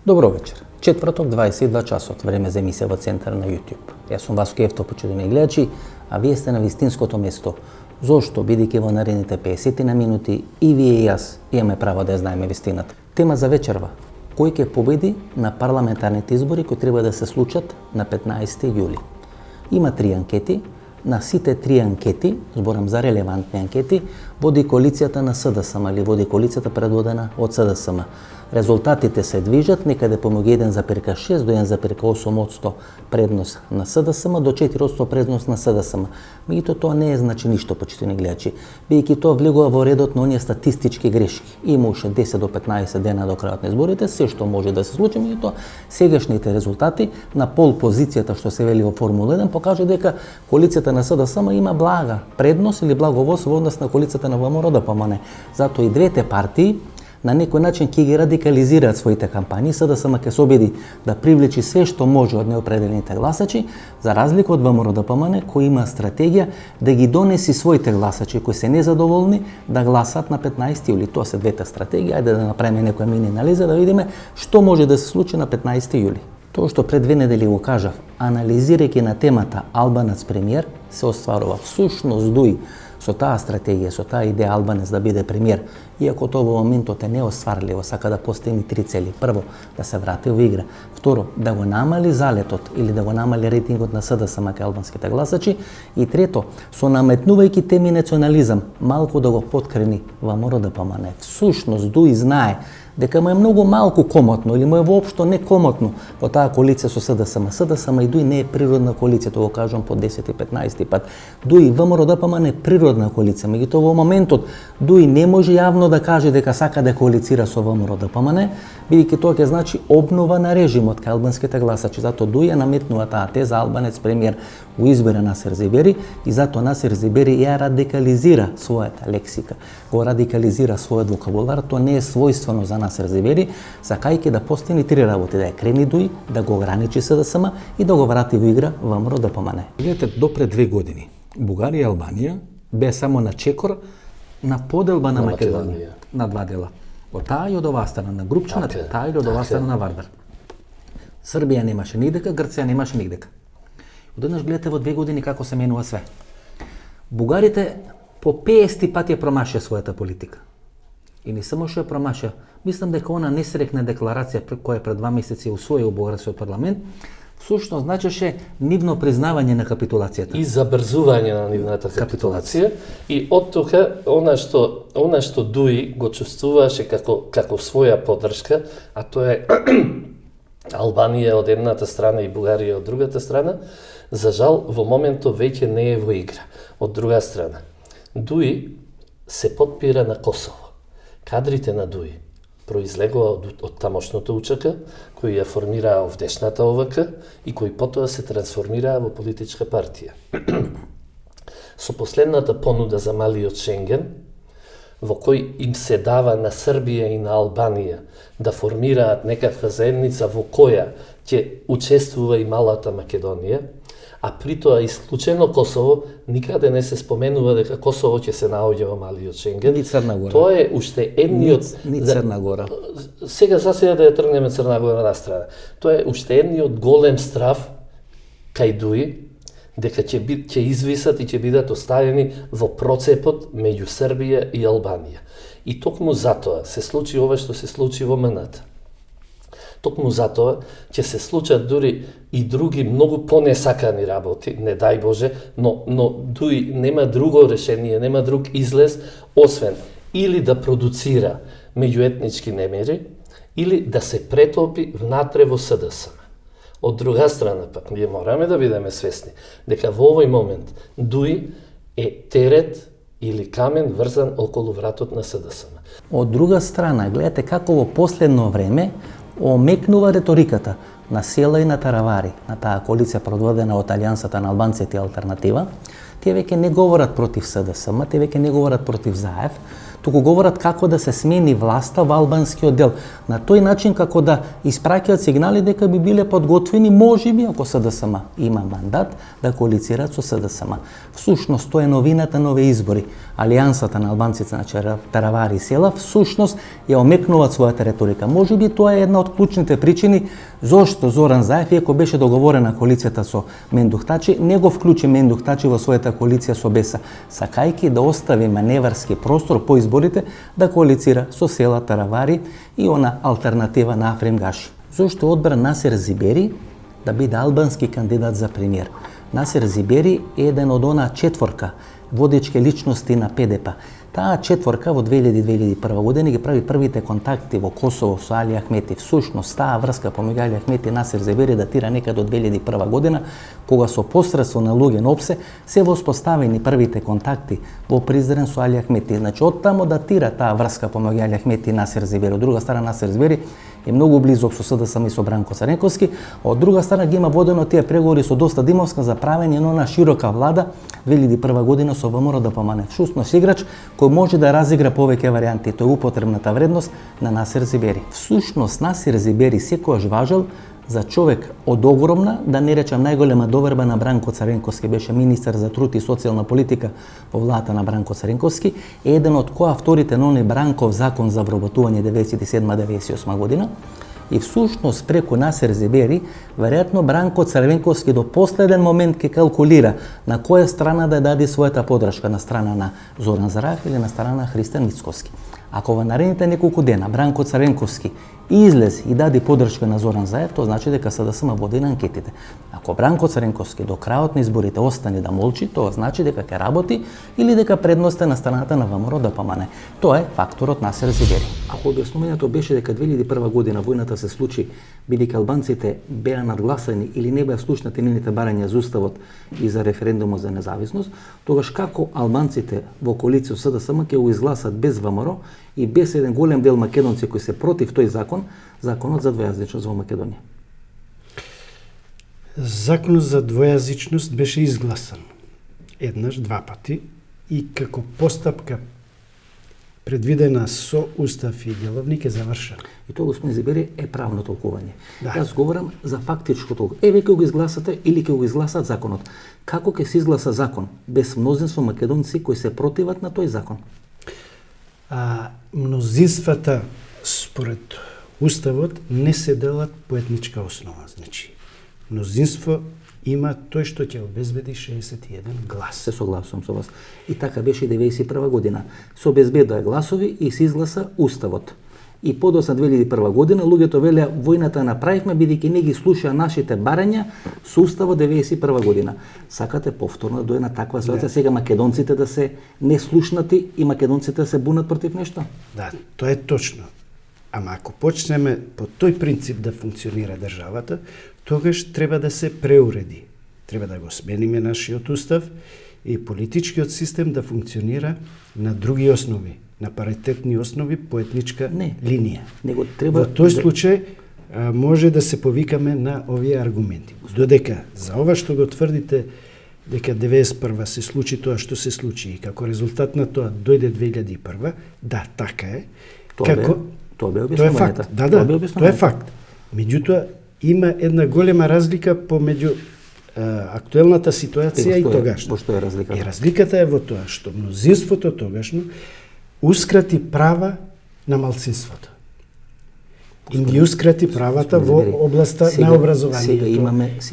Добро вечер. Четврток, 22 часот, време за емисија во центар на YouTube. Јас сум Васко Евто, почитувани гледачи, а вие сте на вистинското место. Зошто? Бидејќи во наредните 50 на минути и вие и јас имаме право да ја знаеме вистината. Тема за вечерва. Кој ќе победи на парламентарните избори кои треба да се случат на 15 јули? Има 3 анкети. На сите 3 анкети, зборам за релевантни анкети, води коалицијата на СДСМ или води коалицијата предводена од СДСМ. Резултатите се движат некаде помеѓу 1,6 до 1,8% предност на СДСМ до 4% предност на СДСМ. Меѓутоа тоа не е значи ништо, почитувани гледачи, бидејќи тоа влегува во редот на оние статистички грешки. Има уште 10 до 15 дена до крајот на изборите, се што може да се случи, меѓутоа сегашните резултати на пол позицијата што се вели во Формула 1 покажа дека коалицијата на СДСМ има блага предност или благовост во однос на коалицијата на ВМРО-ДПМН. Затоа и двете партии на некој начин ќе ги радикализираат своите кампањи, СДСМ ќе се обиди да привлечи све што може од неопределените гласачи, за разлика од ВМРО-ДПМН кој има стратегија да ги донеси своите гласачи кои се незадоволни да гласат на 15 јули. Тоа се двете стратегии. Ајде да направиме некоја мини анализа да видиме што може да се случи на 15 јули. Тоа што пред 2 недели го кажав, анализирајќи на темата Албанец премиер, се остварува. Всушност дуи со таа стратегија, со таа идеја Албанец да биде премиер, иако тоа во моментот е неостварливо, сака да постигне 3 цели. Прво, да се врати во игра. Второ, да го намали залетот или да го намали рейтингот на СДСМ кај албанските гласачи. И трето, со наметнувајќи теми национализам, малку да го подкрени ВМРО-ДПМН. Всушност дуи знае дека му е многу малку комотно или му е воопшто некомотно во таа коалиција со СДСМ. СДСМ и дуи не е природна коалиција, тоа го кажам по 10 и 15 пат. Дуи ВМРО-ДПМН е природна коалиција, меѓутоа во моментот дуи не може јавно да каже дека сака да коалицира со ВМРО-ДПМН, бидејќи тоа ќе значи обнова на режимот кај албанските гласачи. Затоа дуи ја наметнува таа теза Албанец премиер го избере Насер Зебери и затоа Насер Зебери ја радикализира својата лексика, го радикализира својот вокабулар. Тоа не е својствено за Насер Зебери, сакајќи да постигне 3 работи: да ја крени дуи, да го ограничи СДСМ и да го врати во игра ВМРО-ДПМН. Гледате, до пред 2 години Бугарија и Албанија бе само на чекор на поделба на Македонија на 2 дела. Од таа и од оваа страна на Групчаната, таа и од оваа страна на Вардар. Србија немаше нигдека, Грција немаше нигдека. Одеднаш гледате во 2 години како се менува све. Бугарите по 50 пати ја промашија својата политика. И не само што ја промашија, мислам дека она несрекна декларација која пред 2 месеци ја усвои во Бугарскиот парламент, всушност значеше нивно признавање на капитулацијата. И забрзување на нивната капитулација. И од тука, она што дуи го чувствуваше како своја поддршка, а тоа е Албанија од едната страна и Бугарија од другата страна, за жал во моментот веќе не е во игра. Од друга страна, дуи се подпира на Косово. Кадрите на дуи произлегува од тамошното УЧК, кои ја формираа овдешната ОВК и кои потоа се трансформираа во политичка партија. Со последната понуда за малиот Шенген, во кој им се дава на Србија и на Албанија да формираат некаква заедница во која ќе учествува и малата Македонија, а при тоа исклучено Косово, никаде не се споменува дека Косово ќе се наоѓа во малиот Шенген. Ни Црна Гора. Тоа е уште едниот... Ни Црна Гора. Сега да ја тргнеме Црна Гора на страна. Тоа е уште едниот голем страв кај дуи, дека ќе извисат и ќе бидат оставени во процепот меѓу Србија и Албанија. И токму затоа се случи ова што се случи во МНТ. Токму затоа ќе се случат дури и други многу понесакани работи, не дај Боже, но дуи нема друго решение, нема друг излез, освен или да продуцира меѓуетнички немири, или да се претопи внатре во СДСМ. Од друга страна пак, ние мораме да бидеме свесни дека во овој момент дуи е терет или камен врзан околу вратот на СДСМ. Од друга страна, гледате како во последно време омекнува реториката на Села и на Таравари, на таа коалиција предводена од Алијансата на албанците и Алтернатива. Тие веќе не говорат против СДСМ, тие веќе не говорат против Заев, туку говорат како да се смени власта во албанскиот дел. На тој начин како да испраќаат сигнали дека би биле подготвени, можеби, ако СДСМ има мандат, да коалицираат со СДСМ. Всушност, тоа е новината на овие избори. Алијансата на албанците, значи Таравари и Села, всушност ја омекнуваат својата реторика. Можеби тоа е една од клучните причини зошто Зоран Заев, иако беше договорена коалицијата со Мендух Тачи, не го вклучи Мендух Тачи во својата коалиција со Беса, сакајки да остави маневарски простор по изборите да коалицира со Села, Таравари и она алтернатива на Афрем Гаши. Зошто одбра Насер Зибери да биде албански кандидат за премиер? Насер Зибери е еден од онаа четворка водечки личности на ПДП. Таа четворка во 2000-2001 година ги прави првите контакти во Косово со Али Ахмети. Всушност, таа врска помеѓу Али Ахмети и Насер Зибери датира некаде од 2001 година, кога со посредство на луѓе на ОПСЕ се воспоставени првите контакти во Призрен со Али Ахмети. Значи, оттамо датира таа врска помеѓу Али Ахмети и Насер Зибери. Од друга страна, Насер Зибери е многу близок со СДСМ и со Бранко Црненковски, а од друга страна ги има водено тие преговори со Доста Димовска за правење на она широка влада 2001 година со ВМРО ДПМН. Всушност играч кој може да разигра повеќе варијанти, тоа е употребната вредност на Насер Зибери. Всушност Насер Зибери секогаш важел за човек од огромна, да не речам најголема доверба на Бранко Црненковски, беше министер за труд и социјална политика во владата на Бранко Црненковски, еден од коавторите на оној Бранков закон за вработување 97-98 година. И всушност преку Насер Зибери, веројатно Бранко Црненковски до последен момент ќе калкулира на која страна да даде својата подршка, на страна на Зоран Зараев или на страна на Христијан Мицкоски. Ако во наредните неколку дена Бранко Црненковски излез и даде подршка на Зоран Заев, тоа значи дека СДСМ води на анкетите. Ако Бранко Црненковски до крајот на изборите остане да молчи, тоа значи дека ќе работи или дека предност е на страната на ВМРО ДПМН. Тоа е факторот Насер Зибери. Ако објаснувањето беше дека 2001 година војната се случи бидејќи албанците беа надгласани или не беа слушнати нивните барања за уставот и за референдумот за независност, тогаш како албанците во коалиција со СДСМ ќе го изгласат без ВМРО и без еден голем дел македонци кои се против тој закон, законот за двојазичност во Македонија? Законот за двојазичност беше изгласан еднаш, два пати и како постапка предвидена со устав и деловник е завршена. И тоа, господин Зибери, е правно толкување. Да. Јас говорам за фактичко толкување. Еве ќе го изгласате или ќе го изгласат законот. Како ќе се изгласа закон без мнозинство македонци кои се противат на тој закон? Мнозинствата според уставот не се делат по етничка основа. Значи, мнозинство има тој што ќе обезбеди 61 глас. Се согласувам со вас. И така беше 91 година. Се обезбедоа гласови и се изгласа уставот. И подоцна 2001 година луѓето велеа војната направивме бидејќи не ги слушаа нашите барања со уставот 91 година. Сакате повторно да дојде на таква ситуација, сега македонците да се неслушнати и македонците да се бунат против нешто? Да, тоа е точно. Ама ако почнеме по тој принцип да функционира државата, тогаш треба да се преуреди. Треба да го смениме нашиот устав и политичкиот систем да функционира на други основи, на паритетни основи по етничка линија. Него треба Во тој случај може да се повикаме на овие аргументи. Додека за ова што го тврдите дека 91 се случи тоа што се случи и како резултат на тоа дојде 2001, да, така е. Тоа е факт. Да, тоа е факт. Меѓутоа, има една голема разлика помеѓу актуелната ситуација и тогашна. Во што е разликата? И разликата е во тоа што мнозинството тогашно ускрати права на малцинството. И ги ускрати правата во областа на образованието,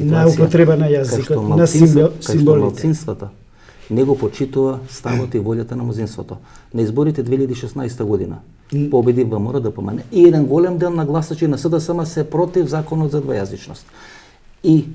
на употреба на јазикот, на символите. Малцинствата не го почитува ставот и волјата на мнозинството. На изборите 2016 година победи ВМРО ДПМН и еден голем дел на гласачи на СДСМ се против законот за двојазичност. И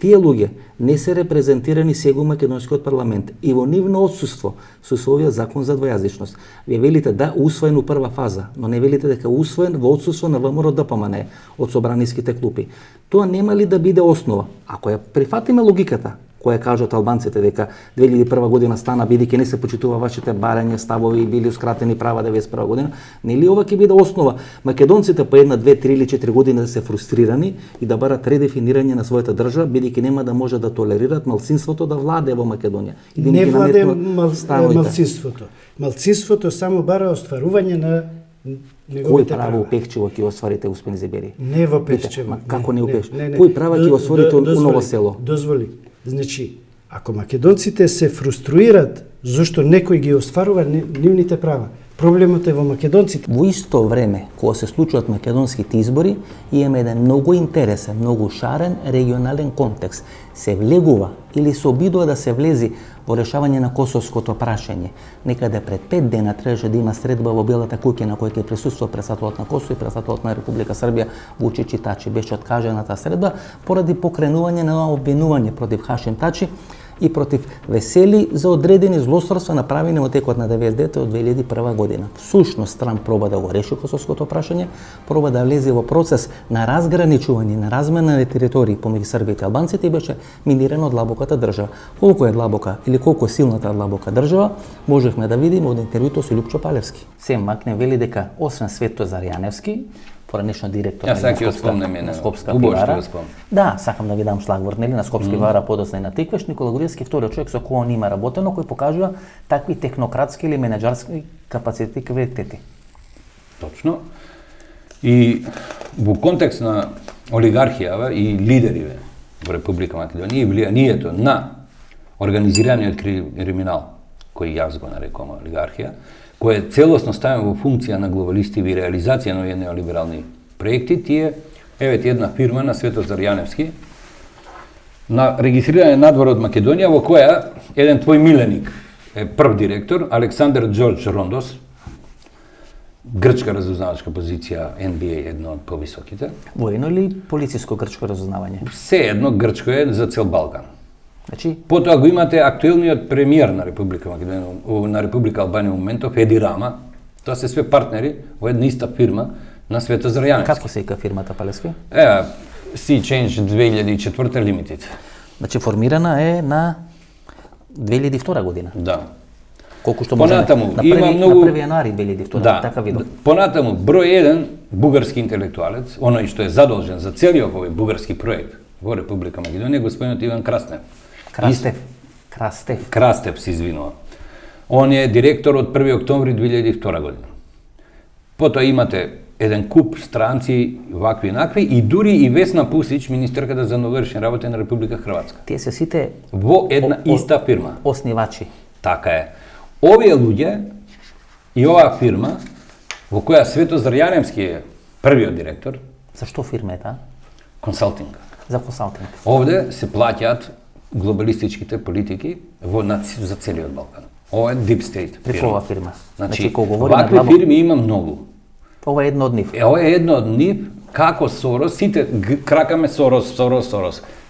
тие луѓе не се репрезентирани сега во македонскиот парламент и во нивно отсуство со овој закон за двојазичност. Вие велите да усвоен у прва фаза, но не велите дека усвоен во отсуство на ВМРО ДПМН од собраниските клупи. Тоа нема ли да биде основа? Ако ја прифатиме логиката која кажат албанците дека 2001 година стана бидејќи не се почитува вашите барања, ставови и били ускратени права 91 година, нели ова ќе биде основа македонците по 1, 2, 3 или 4 години да се фрустрирани и да барат редефинирање на својата држава, бидејќи нема да може да толерират малцинството да владее во Македонија. И да Не владее становите. малцинството. Малцинството само бара остварување на Кој неговите право права. Пехчево ќе осварите, господин Зебери? Не во Пехчево. Како не во Пехчево? не. Кој права ќе осварите у Ново село? Дозволи. Значи, ако македонците се фруструират зашто некој ги остварува нивните права, проблемот е во македонците. Во исто време, кога се случуваат македонските избори, имаме еден многу интересен, многу шарен регионален контекст. Се влегува или се обидува да се влези во решавање на косовското прашање. Некаде пред 5 дена требаше да има средба во Белата куќа на која ќе присуствува председателот на Косово и председателот на Република Србија Вучич Тачи. Беше откажана таа средба поради покренување на обвинување против Хашим Тачи и против Весели за одредени злосторства направени во текот на 99 од 2001 година. Всушност Трамп проба да го реши косовското прашање, проба да влезе во процес на разграничување, на размена на територии помеѓу србите и албанците и беше минирано од длабоката држава. Колку е длабока или колку е силната длабока држава, можевме да видиме од интервјуто со Љупчо Палевски. Се Макнем вели дека освен Светозар Јаневски, поранешно директор на Скопска пивара. Да, сакам да ви дам шлагворд, нели, на Скопска пивара, подосна и на Тиквеш, Никола Груевски, вториот човек со кој он има работено, кој покажува такви технократски или менеджерски капацитети и квалитети. Точно. И во контекст на олигархија и лидериве во Република Македонија и влијанието на организираниот криминал, кој јас го нарекувам олигархија, кој е целосно ставен во функција на глобалистиви и реализација на неолиберални проекти, тие, еве ти една фирма на Светозар Јаневски, на регистрирање надвор од Македонија, во која еден твој миленик е прв директор, Александар Џорџ Рондос, грчка разузнавачка позиција, NBA едно од повисоките. Воено или полициско грчко разузнавање? Се едно грчко е за цел Балкан. Значи, Потоа го имате актуелниот премиер на Република Македонија, на Република Албанија моментов, Еди Рама. Тоа се све партнери во една иста фирма на Светозар Јаневски. како се ика фирмата Палевски? Sea Change 2004 Limited. Значи, формирана е на 2002 година. Да. Колку што може Понатаму на има многу на 1 јануари 2002, Да. така видов. Понатаму број 1 бугарски интелектуалец, оној што е задолжен за целиот овој бугарски проект во Република Македонија, господинот Иван Краснев. Крастев се извинува. Он е директор од 1 октомври 2002 година. Потоа имате еден куп странци, вакви и накви, и дури и Весна Пусич, министерката за нововршни работи на Република Хрватска. Тие се сите Во една иста фирма. оснивачи. Така е. Овие луѓе и оваа фирма, во која Светозар Јаневски е првиот директор, Зашто фирма е таа? консалтинг. За консалтинг. Овде се плаќаат глобалистичките политики за целиот Балкан. Ова е Deep State При фирма. оваа фирма. Значи, кога говориме вакви длабоко, фирми има многу. ова е едно од нив. Ова е едно од нив, како Сорос, сите кракаме Сорос.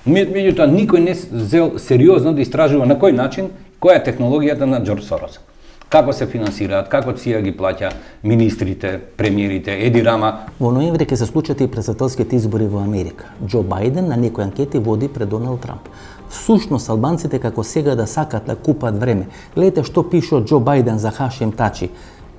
Меѓутоа, никој не зел сериозно да истражува на кој начин, која е технологијата на Џорџ Сорос. Како се финансираат, како ЦИА ги плаќа министрите, премиерите, Еди Рама. Во ноември ќе се случат и претседателските избори во Америка. Џо Бајден на некои анкети води пред Доналд Трамп. Всушност албанците како сега да сакат да купат време. Гледате што пишува Џо Бајден за Хашим Тачи.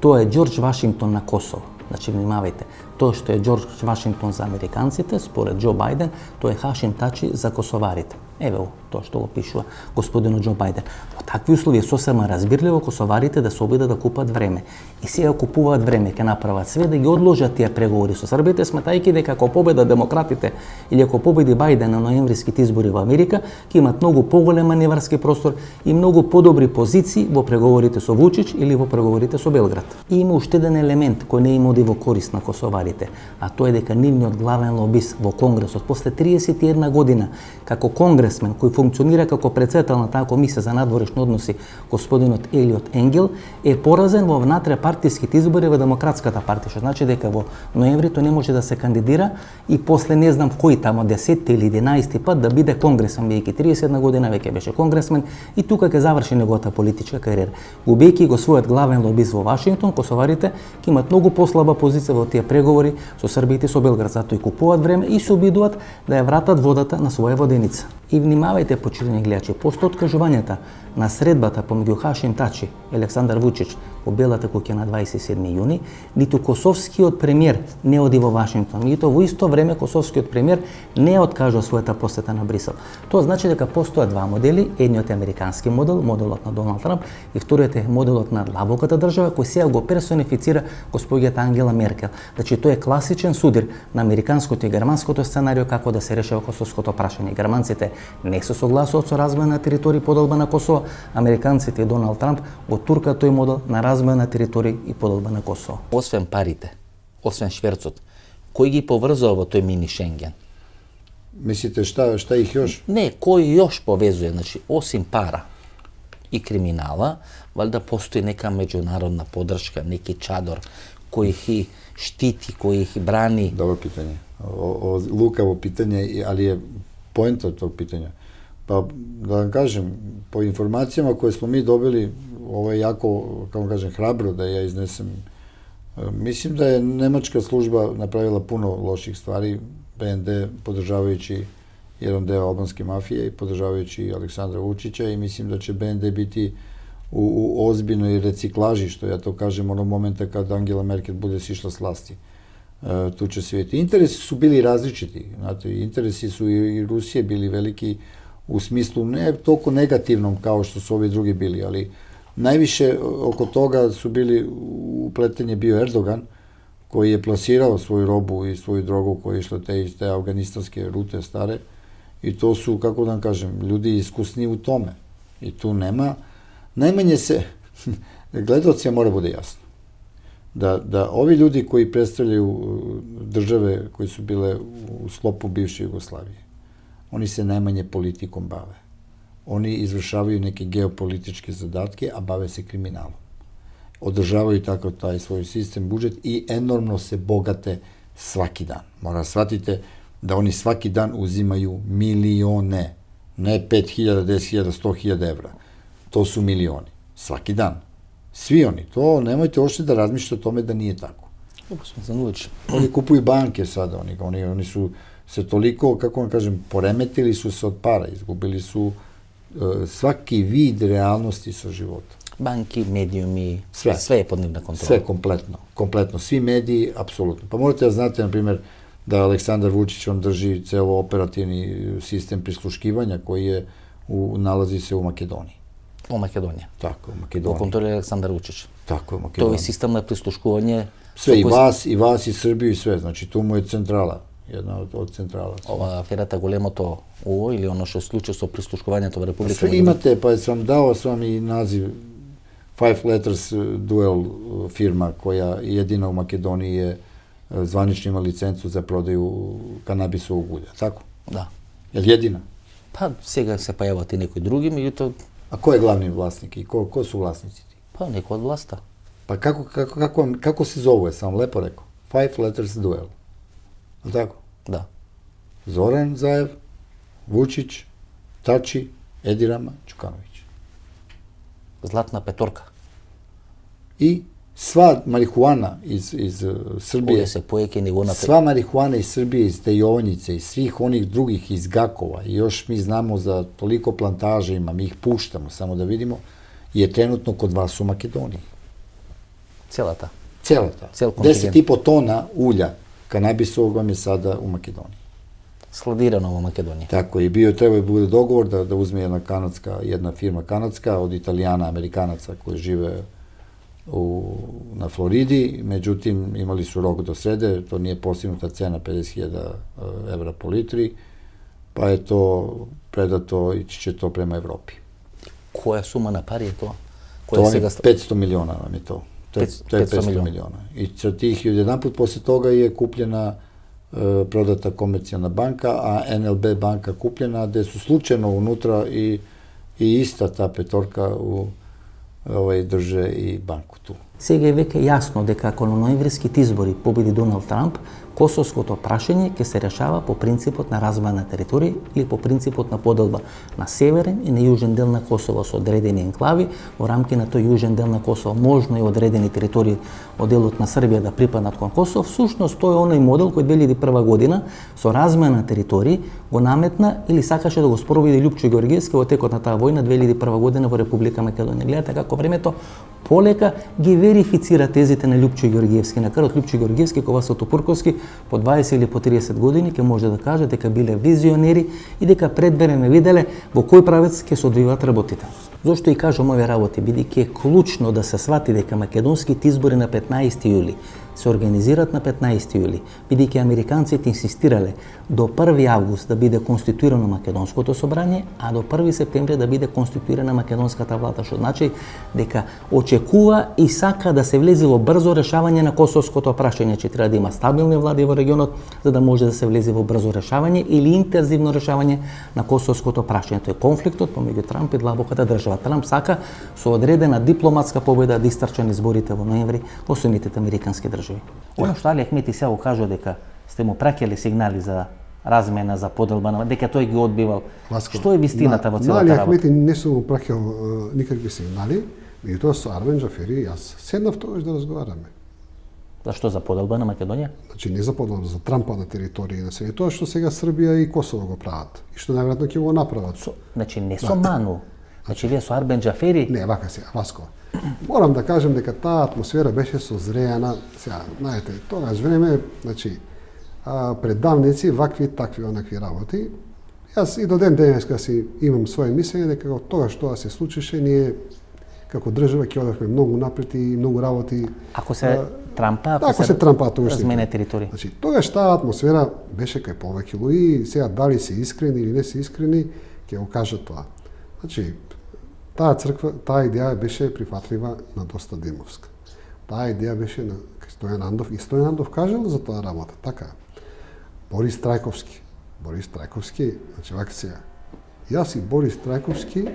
Тоа е Џорџ Вашингтон на Косово. Значи, внимавајте, тоа што е Џорџ Вашингтон за американците, според Џо Бајден, тоа е Хашим Тачи за косоварите. Еве тоа што го пишува господинот Џо Бајден. Во такви услови сосема разбирливо косоварите да се обидат да купат време. И сега купуваат време, ќе направат све да ги одложат тие преговори со србите, сметајќи дека ако победат демократите или ако победи Бајден на ноемвриските избори во Америка, ќе имат многу поголем маневарски простор и многу подобри позиции во преговорите со Вучич или во преговорите со Белград. И има уште еден елемент кој не им оди во корист на косоварите, а тоа е дека нивниот главен лобист во Конгресот после 31 година како конгресмен кој функционира како председател на таа комисија за надворешни односи, господинот Елиот Енгел, е поразен во внатре-партиските избори во Демократската партија, што значи дека во ноември тој не може да се кандидира и после не знам кој тамо 10 или 11 пат да биде конгресмен, бидејќи 31 година веќе беше конгресмен и тука ќе заврши неговата политичка кариера. Губејќи го својот главен лобист во Вашингтон, косоварите ќе имат многу послаба позиција во тие преговори преговори со Србијата и со Белград, затоа и купуваат време и се обидуваат да ја вратат водата на своја воденица. И внимавајте, почитувани гледачи, после откажувањата на средбата помеѓу Хашим Тачи и Александар Вучич по Белата куќа на 27 јуни, ниту косовскиот премиер не оди во Вашингтон, ниту во исто време косовскиот премиер не откажа својата посета на Брисел. Тоа значи дека постојат два модели, едниот е американски модел, моделот на Доналд Трамп, и вториот е моделот на длабоката држава кој сега го персонифицира госпоѓата Ангела Меркел. Значи тоа е класичен судир на американското и германското сценарио како да се решава косовското прашање. Германците не се согласуваат со развој на територии подолба на Косово, американците и Доналд Трамп го туркаат тој модел на развој на територии и подолба на Косово. Освен парите, освен шверцот, кој ги поврзува во тој мини Шенген? Мислите šta ih još? Не, кој још повезува, значи осим пара и криминала, валјда постои нека меѓународна подршка, неки чадор кој их štiti, кој их брани. Dobro pitanje. Lukavo pitanje, ali je poenta tog pitanja. Pa da vam kažem, po informacijama koje smo mi dobili, ovo je jako, kako kažem, hrabro da ja iznesem. Mislim da je nemačka služba napravila puno loših stvari, BND podržavajući jedan deo albanske mafije i podržavajući Aleksandra Vučića, i mislim da će BND biti u ozbiljnoj reciklaži, što ja to kažem, onog momenta kad Angela Merkel bude sišla s vlasti. Tu će se vidjeti. Interesi su bili različiti. Znate, interesi su i Rusije bili veliki u smislu ne toliko negativnom kao što su ovi drugi bili, ali najviše oko toga su bili upletenje bio Erdogan, koji je plasirao svoju robu i svoju drogu koja je išla iz te afganistanske rute stare, i to su, kako da vam kažem, ljudi iskusni u tome. I tu nema, najmanje se, gledalcima mora bude jasno, da ovi ljudi koji predstavljaju države koje su bile u sklopu bivše Jugoslavije, oni se najmanje politikom bave. Oni izvršavaju neke geopolitičke zadatke, a bave se kriminalom. Održavaju tako taj svoj sistem, budžet, i enormno se bogate svaki dan. Mora shvatite da oni svaki dan uzimaju milione, ne 5.000, 10.000, 100.000 evra. To su milioni. Svaki dan. Svi oni. To nemojte uopšte da razmišljate o tome da nije tako. Oni kupuju banke sada. Oni su se toliko, kako vam kažem, poremetili su se od para. Izgubili su svaki vid realnosti sa života. Banki, medijumi, sve je pod njim na kontrolu. Sve kompletno. Svi mediji, apsolutno. Pa morate da znate, na primjer, da Aleksandar Vučić on drži celo operativni sistem prisluškivanja koji nalazi se u Makedoniji. U Makedoniji? Tako, u Makedoniji. U kontroli Aleksandar Vučić? Tako, u Makedoniji. To je sistem na prisluškuvanje? Sve, i vas, i Srbiju, i sve. Znači, tu mu je centrala. Jedna od centrala. Ова аферата големото ОО или оно што се случи со прислушкувањето во Република? Sve imate, pa sam dao i naziv Five Letters Duel firma koja jedina u Makedoniji je zvanično ima licencu za prodaju kanabisovog ulja, tako? Da. Je li jedina? Pa сега се појават и некои други, меѓутоа... A ko je glavni vlasnik i ko su vlasnici ti? Pa neko od власта. Pa kako se zove, sam lepo rekao? Five Letters Duel. Je tako? Da. Zoran Zaev, Vučić, Tači, Edi Rama, Đukanović. Zlatna petorka. I sva marihuana iz Srbije, sva marihuana iz Srbije, iz te Jovanjice, iz svih onih drugih, iz Gakova, i još mi znamo za toliko plantaža ima, mi ih puštamo, samo da vidimo, je trenutno kod vas u Makedoniji. Celata. Celata. 10,5 tona ulja kanabisovog vam je sada u Makedoniji. Sladirano u Makedoniji. Tako je, trebao je bude dogovor da uzme jedna firma kanadska od Italijana, Amerikanaca koji žive na Floridi, međutim imali su rok do srede, to nije postignuta cena 50.000 evra po litri, pa je to predato, ići će to prema Evropi. Koja suma na pari je to? To je 500 miliona nam je to. To je 500 miliona. I sa tih, jedanput posle toga je kupljena, prodata Komercijalna banka, a NLB banka kupljena, gde su slučajno unutra i ista ta petorka drže i banku tu. Сега е веќе јасно дека ако на ноемвриските избори победи Доналд Трамп, косовското прашање ќе се решава по принципот на размена на територија или по принципот на поделба на северен и на јужен дел на Косово со одредени енклави. Во рамки на тој јужен дел на Косово можно и одредени територии од делот на Србија да припаднат кон Косово. Всушност тој е оној модел кој 2001 година со размена на територии го наметна или сакаше да го спроведе Љупчо Ѓорѓевски во текот на таа војна 2001 година во Република Македонија. Гледате како времето полека ги верифицира тезите на Љупчо Ѓорѓевски. На крајот Љупчо Ѓорѓевски кога Васил Тупурковски по 20 или по 30 години ќе може да каже дека биле визионери и дека пред време виделе во кој правец ќе се одвиваат работите. Зошто и кажам овие работи, бидејќи е клучно да се свати дека македонските избори на 15 јули се организираат на 15 јули, бидејќи американците инсистирале до 1 август да биде конституирано македонското собрание, а до 1 септември да биде конституирана македонската влада, што значи дека очекува и сака да се влезе во брзо решавање на косовското прашање, че треба да има стабилни влади во регионот за да може да се влезе во брзо решавање или интензивно решавање на косовското прашање. Тој е конфликтот помеѓу Трамп и длабоката држава. Трамп сака со одредена дипломатска победа да истрчан изборите во ноември во Соединетите американски држави. Оно што Али Ахмети сега кажа дека сте му праќале сигнали за размена, за поделба, дека тој ги одбивал. Ласко, Што е вистината во целата Али работа? Ахмети не сум му праќал никакви сигнали, меѓутоа со Армен Џафери јас седнав тогаш да разговараме. Зашто за поделба на Македонија? Значи не за поделба, за трампа на територија на себе. Тоа што сега Србија и Косово го прават и што најверојатно ќе го направат. Значи не со Ману. Значи вие со Армен Џафери. Не, вака сега, Васко. Морам да кажем дека таа атмосфера беше созреана, сега, знаете, тогаш време, значи, пред давници, вакви, такви, онакви работи. Јас и до ден денеска си имам своје мислење дека тогаш тоа се случише, ние како држава ќе одевме многу напред и многу работи. Ако се Трампа, ако се Трампа тогаш размене територија. Значи, тогаш таа атмосфера беше кај повеќе луѓе, сега дали се искрени или не се искрени, ќе го кажат тоа. Значи, таа црква, таа идеја беше прифатлива на доста Димовска. Таа идеја беше на Стојан Андов и Стојан Андов кажал за тоа работа, така. Борис Трајковски, значи вака сега. Јас и Борис Трајковски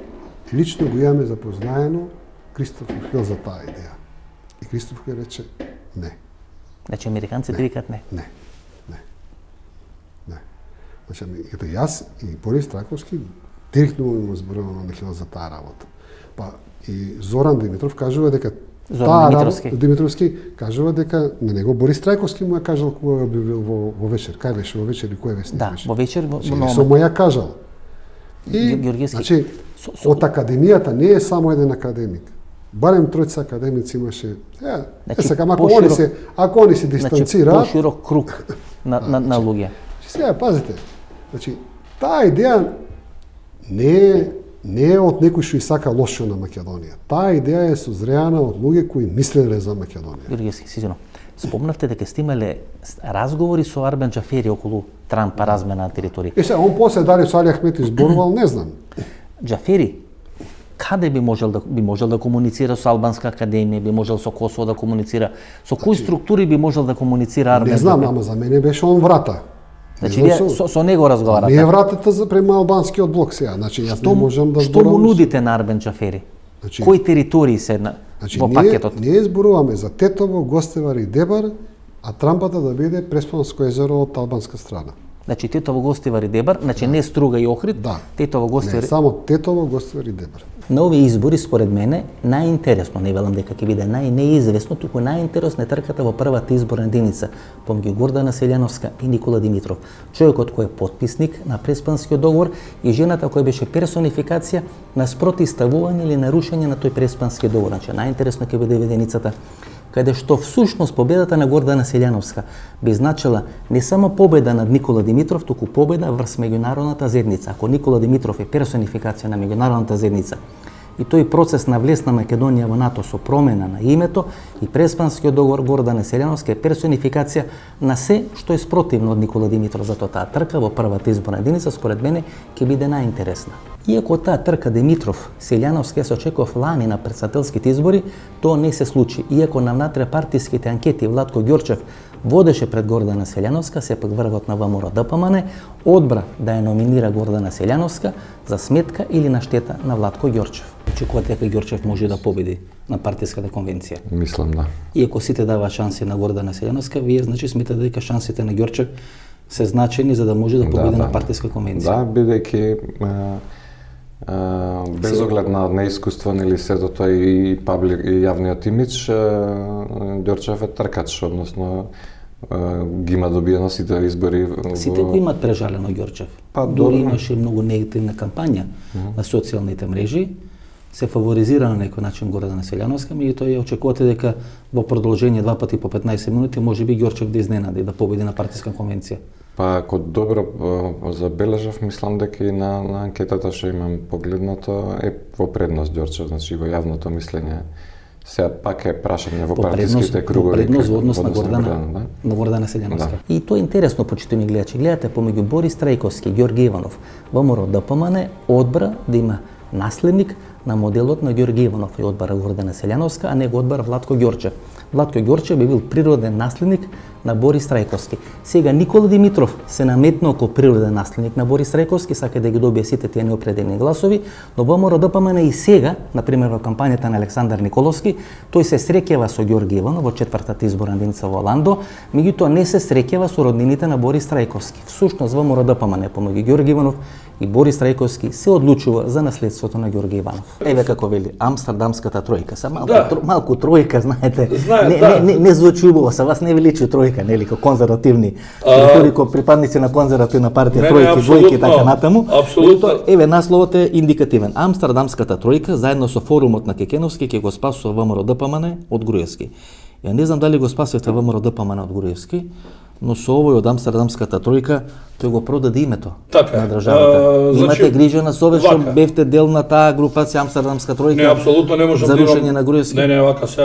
лично го имаме запознаено Кристофер Хил за таа идеја. И Кристофер рече не. Значи американците викаат не. Не. Значи, ето јас и Борис Трајковски директно му зборуваме на Хил за таа работа. Па и Зоран Димитров кажува дека Димитровски кажува дека на него Борис Трајковски му ја кажал кога бил во вечер. Кај беше во вечер и кој вестник Да, беше? во вечер во Со му ја кажал. И Ѓорѓевски. значи од академијата не е само еден академик. Барем тројца академици имаше. Значи, сакам ако они се Значи дистанцираат, поширок круг на луѓе. сега пазите. Значи таа идеја не е од некој што и сака лошо на Македонија. Таа идеја е созреана од луѓе кои мислеле за Македонија. Ѓорѓевски, сигурно. Спомнавте дека сте имале разговори со Армен Џафери околу Трампа размена на територија. И сега, он после дали со Али Ахмети зборувал, не знам. Џафери каде би можел да комуницира со Албанска академија, би можел со Косово да комуницира, со кои структури би можел да комуницира Армен? Не знам, ама за мене беше он врата. Значи вие со него разговарате. Не е вратата за према албанскиот блок сега. Значи јас не можам да Што му зборувам. нудите на Армен Џафери? Значи, Кои територии се во пакетот? Ние зборуваме за Тетово, Гостевар и Дебар, а трампата да биде Преспанско езеро од албанска страна. Значи Тетово, Гостивар и Дебар, значи не Струга и Охрид, Да. Тетово, Гостивар. Не, само Тетово, Гостевар и Дебар. На овие избори, според мене, најинтересно, не велам дека ќе биде неизвестно, туку најинтересно е трката во првата изборна единица помеѓу Гордана Селјановска и Никола Димитров. Човекот кој е потписник на Преспанскиот договор и жената која беше персонификација на спротивставување или нарушање на тој Преспански договор. Значи, најинтересно ќе биде единицата каде што всушност победата на Гордана Селјановска би значила не само победа над Никола Димитров, туку победа врз меѓународната заедница. Ако Никола Димитров е персонификација на меѓународната заедница и тој процес на влез на Македонија во НАТО со промена на името и Преспанскиот договор, Гордана Селјановска е персонификација на се што е спротивно од Никола Димитров. Затоа таа трка во првата изборна единица според мене ќе биде најинтересна. Иако таа трка Димитров Селјановска се очекува лани на председателските избори, тоа не се случи. Иако на внатре партиските анкети Владко Ѓорчев водеше пред Гордана Селјановска, сепак врвот на ВМРО ДПМН одбра да ја номинира Гордана Селјановска за сметка или на штета на Владко Ѓорчев. Очекувате дека Ѓорчев може да победи на партиската конвенција? Мислам, да. Иако сите даваат шанси на Гордана Селјановска, вие значи сметате дека шансите на Ѓорчев се значени за да може да победи на партиска конвенција? Да, бидејќи без оглед на неискуство или сето тој и паблик и јавниот имидж, Ѓорчев е тркач, односно ги има добиено сите избори. Сите го имат прежалено Ѓорчев. Па, дури имаше многу негативна кампања на социјалните мрежи, се фаворизира на некој начин Гордана Селјановска, меѓутоа ја очекувате дека во продолжение 2 пати по 15 минути можеби Ѓорчев да изненади да победи на партиска конвенција. Па, ако добро забележав, мислам дека и на анкетата што имам погледнато е во предност Ѓорчев, значи во јавното мислење. Сега пак е прашање во партиските кругови. По предност во однос на на Гордана Селјановска. И тоа е интересно, почитувани гледачи. Гледате, помеѓу Борис Трајковски и Ѓорги Иванов, ВМРО ДПМН одбра да има наследник на моделот на Ѓорги Иванов и одбара Гордана Селјановска, а не го одбара Владко Ѓорчев. Владко Ѓорчев би бил природен наследник на Борис Трајковски. Сега Никола Димитров се наметнал како природен наследник на Борис Трајковски, сака да ги добие сите тие неопределени гласови, но ВМРО ДПМН и сега, например во кампањата на Александар Николовски, тој се среќава со Ѓорги Иванов во четвртата изборна единица во Ландо, меѓутоа не се среќава со роднините на Борис Трајковски. Всушност ВМРО ДПМН помеѓу Ѓорги Иванов и Борис Трајковски се одлучува за наследството на Ѓорги Иванов. Еве како вели Амстердамската тројка, са малку тројка, знаете. Не звучи убаво, са вас не ви личи тројка, нели, како конзервативни структури, како припадници на конзервативна партија, тројки, двојки, така натаму. Апсолутно. Еве насловот е индикативен. Амстердамската тројка заедно со форумот на Кекеновски ќе го спасува ВМРО ДПМН од Груевски. Ја не знам дали го спасувате ВМРО ДПМН од Груевски, но со овој од Амстердамската тројка тој го продаде името на државата. Имате грижа на совест што бевте дел на таа групација Амстердамска тројка. Не, апсолутно не можам за да имам рушење на Груевски. Не, вака се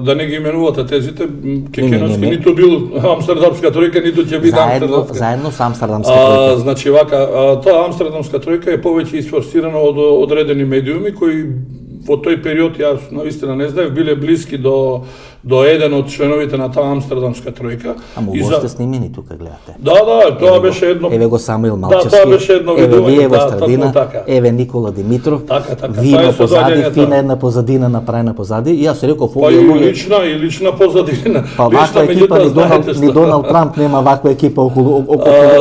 да не ги именувате тезите. Кекеновски ниту бил Амстердамска тројка, ниту ќе биде Амстердамска. Заедно со Амстердамска тројка. Значи вака, таа Амстердамска тројка е повеќе isforsirana од одредени медиуми кои во тој период, јас навистина не знаев, биле блиски до еден од членовите на таа Амстердамска тројка. Ама го сте снимени тука, гледате. Да, тоа беше едно. Еве го Самуил Малчевски. Да, тоа беше едно видео. Еве во Страдина, еве Никола Димитров. Вино позади, фина една позадина направена позади. И јас реков Па и лична позадина. Па ваква екипа ни Доналд Трамп нема ваква екипа околу.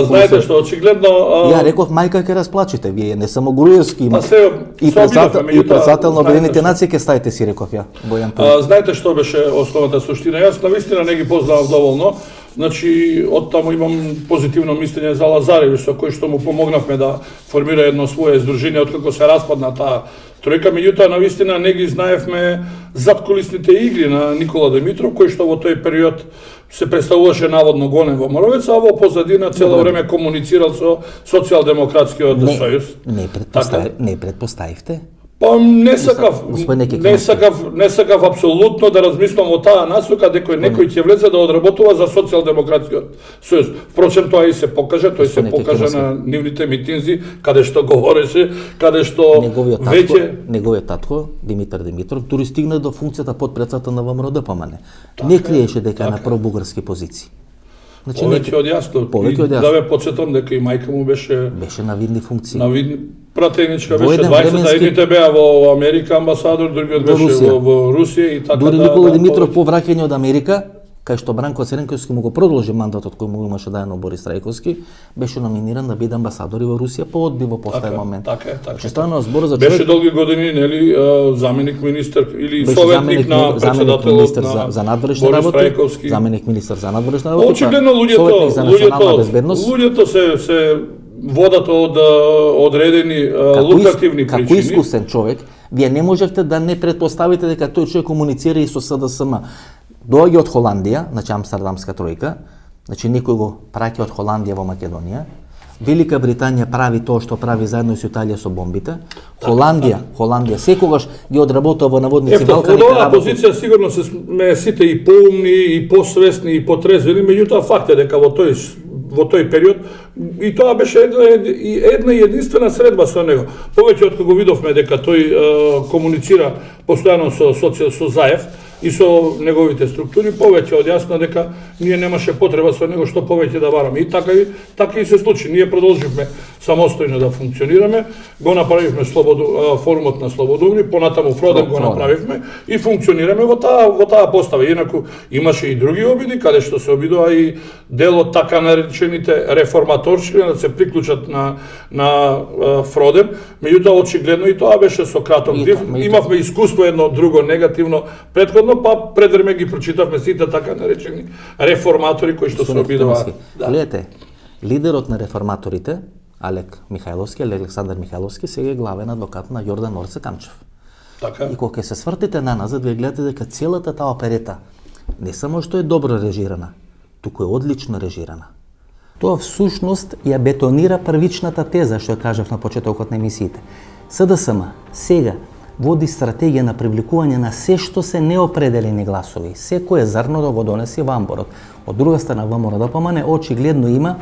Знаете што, очигледно ја реков мајка ќе расплачете, вие не само Груевски има. И председател на Обединените нации ќе ставите си, реков ја. Бојан. Знаете што беше основната суштина? Јас навистина не ги познавам доволно. Значи, од таму имам позитивно мислење за Лазаревич, со кој што му помогнавме да формира едно свое здружение откако се распадна таа тројка, меѓутоа навистина не ги знаевме задкулисните игри на Никола Димитров, кој што во тој период се представуваше наводно гонен во Моровец, а во позадина цело време комуницирал со Социјалдемократскиот сојуз. Не предпоставивте? Па не сакав апсолутно да размислам во таа насока дека некој ќе влезе да одработува за Социјалдемократскиот сојуз. Впрочем, тоа и се покажа, тој се покажа на нивните митинзи, каде што говореше, каде што неговиот татко Димитар Димитров дури стигна до функцијата потпредседател на ВМРО ДПМН. Не криеше дека е на пробугарски позиции. Значи, повеќе од јасно. Да ве подсетам дека и мајка му беше на видни функции. На видни пратеничка беше 20 едните беа во Америка амбасадор, другиот беше во Русија и така. Дури Никола Димитров по враќање од Америка, кај што Бранко Цренковски му го продолжи мандатот кој му имаше заедно Борис Трајковски, беше номиниран да биде амбасадор и во Русија по одби во поставен момент. Така. Станува збор за човек. Беше долги години, нели, заменик министер или советник на председателот за надворешни работи, заменик министер за надворешни работи. Очигледно луѓето се водат од одредени лукативни причини. Како искусен човек, вие не можевте да не предпоставите дека тој човек комуницира и со СДСМ. Доаѓа од Холандија, значи Амстердамска тројка, значи некој го праќа од Холандија во Македонија. Велика Британија прави тоа што прави заедно со Италија со бомбите. Холандија секогаш ги одработува во наводници Балканите. Во оваа позиција сигурно сме сите и поумни, и посвесни, и потрезвени, меѓутоа факт е дека во тој период и тоа беше една и единствена средба со него. Повеќе од кога видовме дека тој комуницира постојано со Заев, и со неговите структури повеќе од јасно дека ние немаше потреба со него што повеќе да бараме. И така и се случи. Ние продолживме самостојно да функционираме, го направивме форумот на слободумни, понатаму Фроден го направивме и функционираме во таа постава. Инаку имаше и други обиди каде што се обидува и дел од така наречените реформаторши да се приклучат на Фроден, меѓутоа очигледно и тоа беше со краток див. Имавме искуство едно друго негативно претходно, па пред време ги прочитавме сите така наречени реформатори кои што се обидуваат. Гледате, лидерот на реформаторите, Александар Михајловски, сега е главен адвокат на Јордан Орце Камчев. Така. И кога се свртите наназад, вие гледате дека целата таа оперета не само што е добро режирана, туку е одлично режирана. Тоа всушност ја бетонира првичната теза што ја кажав на почетокот на емисиите. СДСМ сега води стратегија на привлекување на се што се неопределени гласови. Секое зрно да го донеси ВАМБОРот. Од друга страна, ВМРО-ДПМНЕ очигледно има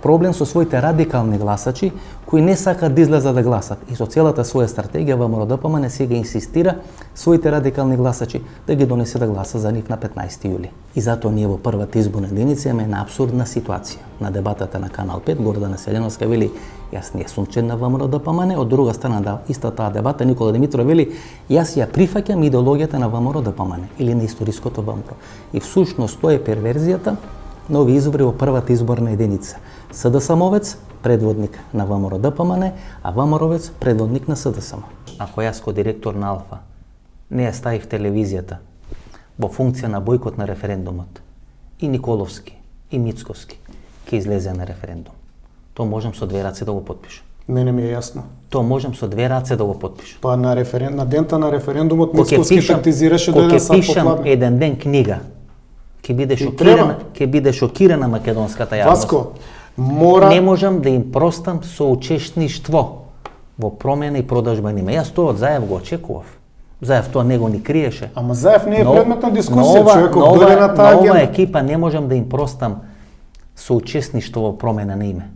проблем со своите радикални гласачи кои не сакаат да излезат да гласат. И со целата своја стратегија ВМРО-ДПМНЕ сега инсистира своите радикални гласачи да ги донесе да гласа за нив на 15 јули. И затоа ние во првата изборна единица имаме една абсурдна ситуација. На дебатата на Канал 5 Гордана Селјановска вели јас не сум член на ВМРО-ДПМНЕ, од друга страна да иста таа дебата Никола Димитров вели јас ја прифаќам идеологијата на ВМРО-ДПМНЕ или на историското ВМРО. И всушност тоа е перверзијата на овие избори во првата изборна единица. СДСМовец предводник на ВМРО-ДПМНЕ, а ВМРО-вец предводник на СДСМ. Ако јас ко директор на Алфа не ја ставив телевизијата во функција на бојкот на референдумот, и Николовски, и Мицковски ќе излезе на референдум, тоа можам со две раце да го потпишам. Мене ми е јасно. Тоа можам со две раце да го потпишам. Па на дента на референдумот Мицковски тактизираше до еден сат попладне. Кога пишам еден ден книга, ќе биде шокирана македонската јавност. Васко, мора... Не можам да им простам соучештништво во промена и продажба на име. Јас тоа од Заев го очекував. Заев тоа него ни криеше. Ама Заев не е предмет на дискусија, човекот дојде на таа агенда. Нова екипа не можам да им простам соучештништво во промена на име.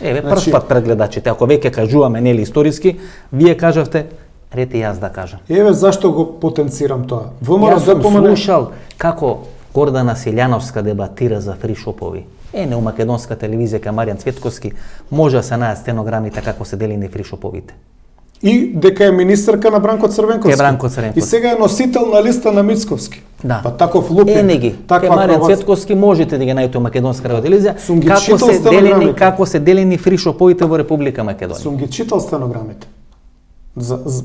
Еве, прв пат пред гледачите, ако веќе кажуваме нели историски, вие кажавте, рете јас да кажам. Еве зашто го потенцирам тоа. Јас сум слушал како Гордана Селјановска дебатира за фришопови. Не у македонска телевизија ка Маријан Цветковски може да се најдат стенограмите како се делени фришоповите. И дека е министерка на Бранко Црвенковски. Бранко Црвенковски. И сега е носител на листа на Мицковски. Да. Па таков лупин. Неги. Ке Маријан Цветковски можете да ги најдете у македонска радиотелевизија како се делени фришоповите во Република Македонија. Сум ги читал стенограмите.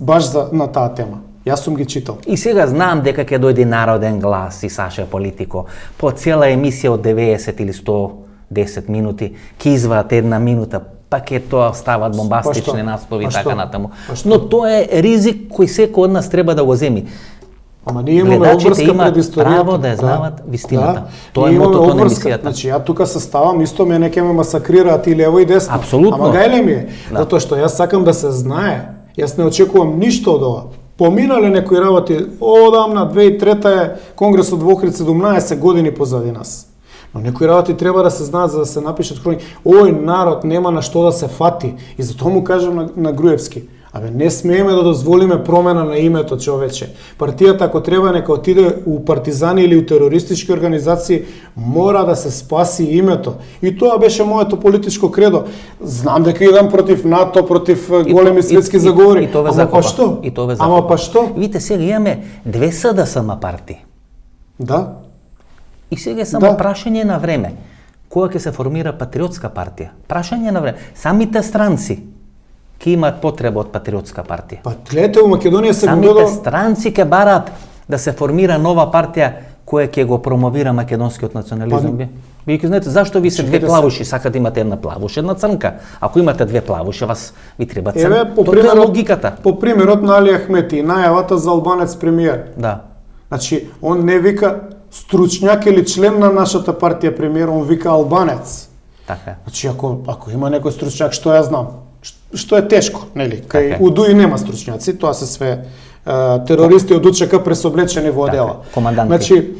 Баш на таа тема. Јас сум ги читал. И сега знам дека ќе дојде Народен глас и Саша Политико. По цела емисија од 90 или 110 минути, ќе изваат една минута, па ќе тоа стават бомбастични наслови и така натаму. Но тоа е ризик кој секој од нас треба да го земи. Ама ние имаме обврска пред историјата. Право да ја знаат вистината. Тоа е мотото на емисијата. Значи, ја тука се ставам, исто мене ќе ме масакрираат и лево и десно. Апсолутно. Ама гајле ми е, затоа што јас сакам да се знае. Јас не очекувам ништо од ова. Поминале некои работи, одамна 2003 е Конгресот во Охрид 17 години позади нас. Но некои работи треба да се знаат за да се напишат хроники. Ој народ нема на што да се фати. И затоа му кажам на Груевски, абе не смееме да дозволиме промена на името, човече. Партијата ако треба нека отиде у партизани или у терористички организации, мора да се спаси името. И тоа беше моето политичко кредо. Знам дека идам против НАТО, против големи светски заговори. Ама па што? Ама па што? Видите, сега имаме две СДСМ партии. Да. И сега е само прашање на време. Кога ќе се формира патриотска партија? Прашање на време. Самите странци ќе имаат потреба од патриотска партија. Па гледате, у Македонија се самите странци ќе бараат да се формира нова партија која ќе го промовира македонскиот национализам. Вие ќе знаете зашто ви се две плавуши, сакате имате една плавуша, една црнка. Ако имате две плавуши, ви треба црнка. Тоа е логиката. По примерот на Али Ахмети и најавата за албанец премиер. Да. Значи, он не вика стручњак или член на нашата партија премиер, он вика албанец. Така. Значи, ако има некој стручњак, што ја знам? Што е тешко, нели? Кај УДУИ нема стручњаци, тоа се све терористи од УЧК пресоблечени во одела. Команданти. Значи,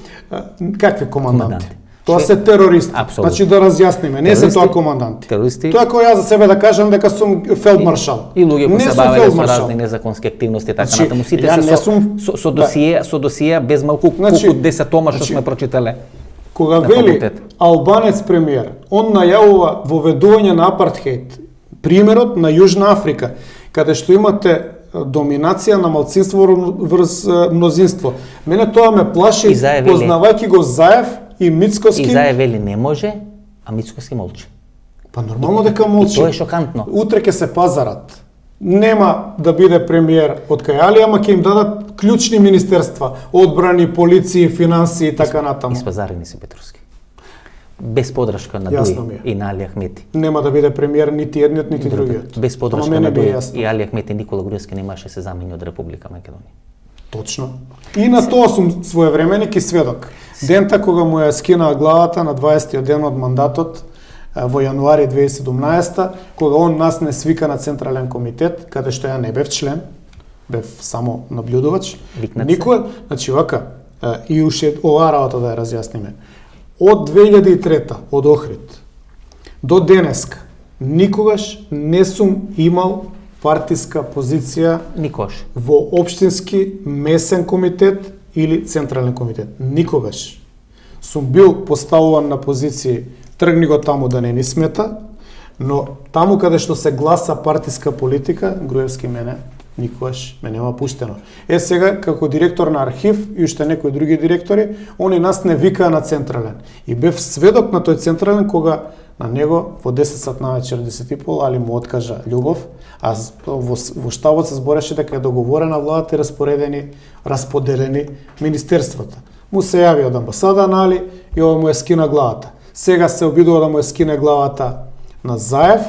какви команданти? Тоа се терористи. Апсолутно. Значи да разјасниме, не се Терористи, тоа команданти. терористи. Тоа е кој јас за себе да кажам дека сум фелдмаршал. И луѓе кои Не се сум бавеле со фелдмаршал. разни незаконски активности и така Значи, натаму. Сите ја се не со, сум- со досие без малку Значи, колку 10 тома што значи, сме прочитале. Кога на вели факултет. албанец премиер, он најавува воведување на апартхејд. Примерот на Јужна Африка, каде што имате доминација на малцинство врз мнозинство. Мене тоа ме плаши, И Заев вели- познавајќи го Заев и И Мицкоски. Заев вели не може, а Мицкоски молчи. Па нормално дека молчи. И тоа е шокантно. Утре ќе се пазарат. Нема да биде премиер од кај Али, ама ќе им дадат клучни министерства, одбрани, полиција, финансии и така натаму. Испазарени се Петровски. Без подршка на Јасно ми Дуи е. и на Али Ахмети. Нема да биде премиер нити едниот, нити другиот. Без Ама подршка мене на би Дуи јасно. и Али Ахмети Никола Груевски немаше се замени од Република Македонија. Точно. И на тоа сум своевременик и сведок. Дента кога му ја скинаа главата на 20-тиот ден од мандатот во јануари 2017, кога он нас не свика на Централен комитет, каде што ја не бев член, бев само наблюдувач. Викнат се. Никој, значи вака, и уште оваа работа да ја разјасниме. Од 2003 од Охрид до денеска никогаш не сум имал партиска позиција Никош. во општински месен комитет или централен комитет. Никогаш. Сум бил поставуван на позиции тргни го таму да не ни смета, но таму каде што се гласа партиска политика, Груевски мене никогаш ме нема пуштено. Е сега како директор на архив и уште некои други директори, они нас не викаа на централен. И бев сведок на тој централен кога на него во 10 сат на вечер, 10:30, Али му откажа љубов, а во штабот се збореше дека е договорена владата и расподелени министерствата. Му се јави од амбасада на Али и ова му е скина главата. Сега се обидува да му е скине главата на Заев,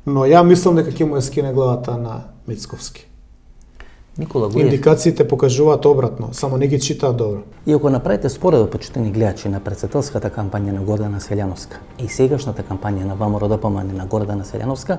но ја мислам дека ќе му е скине главата на Мицковски. Никола Груев. Индикациите покажуваат обратно, само не ги читаат добро. И ако направите споредба, почитани гледачи, на председателската кампања на Гордана Селјановска и сегашната кампања на ВМРО-ДПМН на Гордана Селјановска,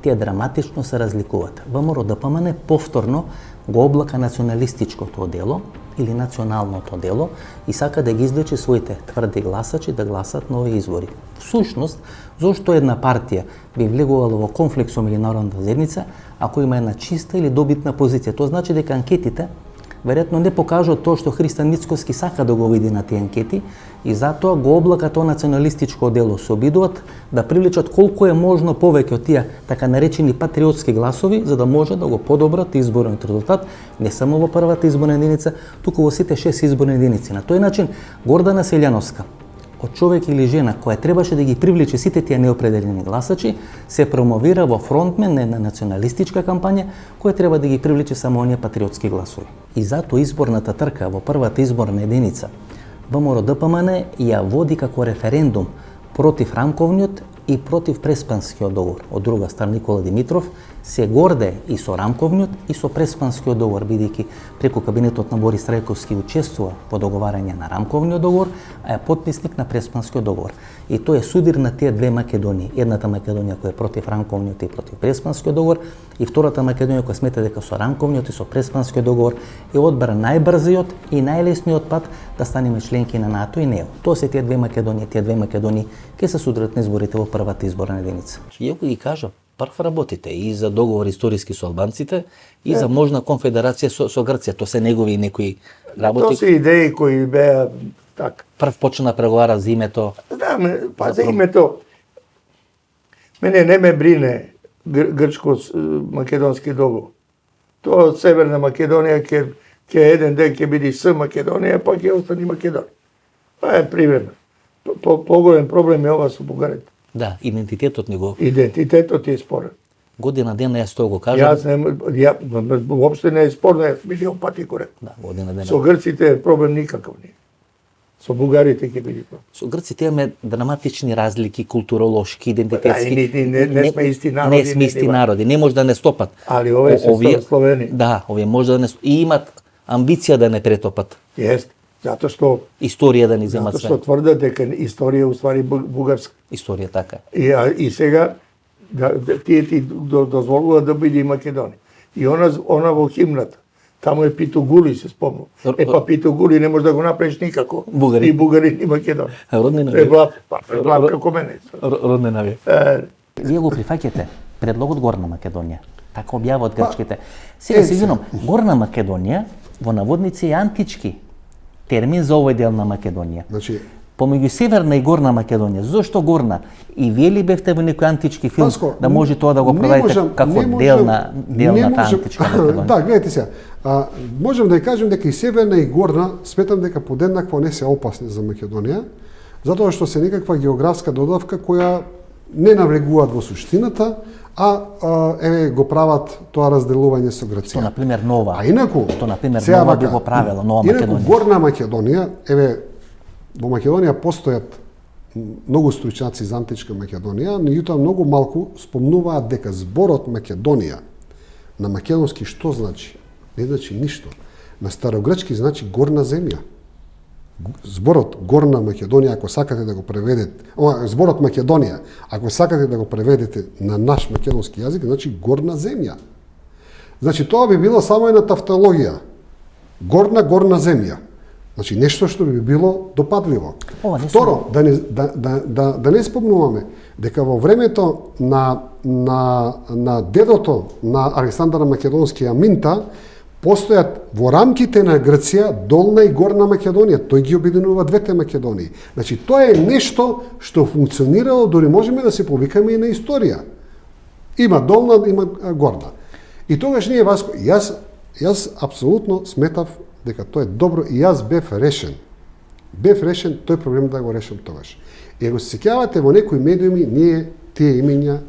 тие драматично се разликуваат. ВМРО-ДПМН повторно го облака националистичкото дело или националното дело и сака да ги извлече своите тврди гласачи да гласат на овие избори. Всушност, зошто една партија би влегувала во конфликт со меѓународната заедница ако има една чиста или добитна позиција? Тоа значи дека анкетите веројатно не покажуваат тоа што Христан Мицкоски сака да го види на тие анкети и затоа го облака тоа националистичко дело. Се обидуваат да привлечат колку е можно повеќе од тие така наречени патриотски гласови за да може да го подобрат изборниот резултат не само во првата изборна единица, туку во сите 6 изборни единици. На тој начин Гордана Селјановска од човек или жена која требаше да ги привлече сите тие неопределени гласачи, се промовира во фронтмен на една националистичка кампања која треба да ги привлече само оние патриотски гласови. И затоа изборната трка во првата изборна единица ВМРО-ДПМН ја води како референдум против рамковниот и против Преспанскиот договор. Од друга страна Никола Димитров се горде и со рамковниот и со Преспанскиот договор, бидејќи преку кабинетот на Борис Трајковски учествува во договарање на рамковниот договор, а е потписник на Преспанскиот договор. И тој е судир на тие две Македонии. Едната Македонија која е против рамковниот и против Преспанскиот договор и втората Македонија која смета дека со рамковниот и со Преспанскиот договор е одбра најбрзиот и најлесниот пат да станеме членки на НАТО и НЕО. Тоа се тие две Македонии ќе се судрат на изборите во првата изборна единица. Иако ги кажа, прв работите и за договор историски со албанците и за можна конфедерација со Грција. Тоа се негови некои работи. Тоа се идеи кои беа така. Прв почна да преговара за името. Да, па за името. Мене не ме брине грчко-македонски договор. Тоа од Северна Македонија ќе еден ден ќе биде С Македонија, па ќе остане Македонија. Тоа е привремено. Поголем проблем е ова со бугарите. Да, идентитетот него. Идентитетот е спорен. Година дена јас тоа го кажам. Ја воопште не е спорно, јас милион пати го реков. Да, година дена. Со грците проблем никаков не. Со бугарите ќе биде проблем. Со грците имаме драматични разлики, културолошки, идентитетски. Не сме исти народи. Не сме исти народи, не може да не стопат. Али овие се словени. Да, овие може да не и имат амбиција да не претопат. Јест, затоа што Историја да ни земат све. Затоа што тврдат дека историја уствари бугарска. Историја така. И сега тие ти дозволува да биде и Македонија. И она во химната Таму е Питогули, се спомнам. Па Питогули не може да го направиш никако. Бугари. Ни бугари, ни Македон. Роднина ви. Е влад како мене. Роднина ви. Вие го прифаќате предлогот Горна Македонија. Така објавот грчките. Сега се извинам, Горна Македонија во наводници е антички термин за овој дел на Македонија. Значи, Помеѓу Северна и Горна Македонија. Зошто Горна? И вие ли бевте во некој антички филм Паско, да може тоа да го не правите можам- како не дел можам- на не таа можам- античка Македонија? Да, гледайте сега. Можам да ја кажем дека и Северна и Горна сметам дека подеднакво не се опасни за Македонија, затоа што се некаква географска додавка која не навлегуваат во суштината, еве го прават тоа разделување со Грција. Што на пример Нова. А инаку, Што на пример сега Нова би вака, го правела, Нова инаку Македонија. Горна Македонија, еве во Македонија постојат многу стручњаци за античка Македонија, меѓутоа многу малку спомнуваат дека зборот Македонија на македонски што значи? Не значи ништо. На старогрчки значи горна земја. Зборот Горна Македонија, ако сакате да го преведете, зборот Македонија, ако сакате да го преведете на наш македонски јазик, значи горна земја. Значи тоа би било само една тавтологија. Горна земја. Значи нешто што би било допадливо. Ова не Второ, да не спомнуваме дека во времето на дедото на Александар Македонски Аминта постојат во рамките на Грција Долна и Горна Македонија. Тој ги обединува двете Македонии. Значи тоа е нешто што функционирало, дори можеме да се повикаме и на историја. Има Долна, има Горна. И тогаш ние Васко, јас апсолутно сметав дека тоа е добро и јас бев решен. Бев решен тој проблем да го решам тогаш. И ако се сеќавате во некои медиуми, ние тие имења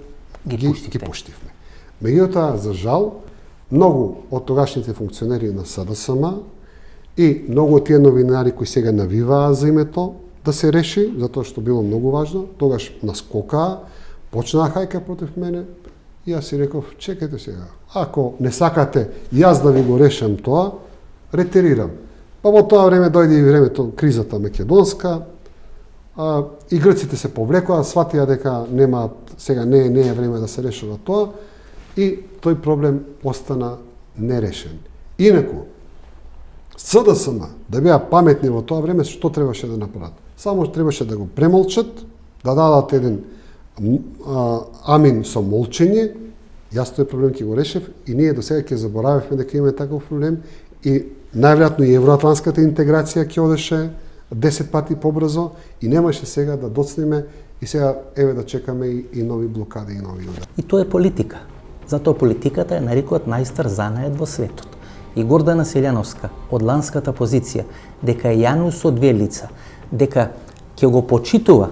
ги пуштивме. Меѓутоа, за жал, многу од тогашните функционери на СДСМ и многу од тие новинари кои сега навиваа за името да се реши, затоа што било многу важно, тогаш наскокаа, почнаа хајка против мене и јас си реков, чекајте сега, ако не сакате јас да ви го решам тоа, ретерирам. Па во тоа време дојде и времето кризата македонска, и грците се повлекоа, сватија дека сега не е време да се решава тоа, и тој проблем остана нерешен. Инаку, СДСМ да беа паметни во тоа време, што требаше да направат? Само требаше да го премолчат, да дадат еден амин со молчење, јас тој проблем ќе го решев и ние до сега ќе заборавивме дека имаме таков проблем и најверојатно и евроатлантската интеграција ќе одеше 10 пати побрзо и немаше сега да доцнеме и сега еве да чекаме и нови блокади и нови удари. И тоа е политика. Затоа политиката е нарекуваат најстар занает во светот. И Гордана Селјановска од ланската позиција дека е Јанус со две лица, дека ќе го почитува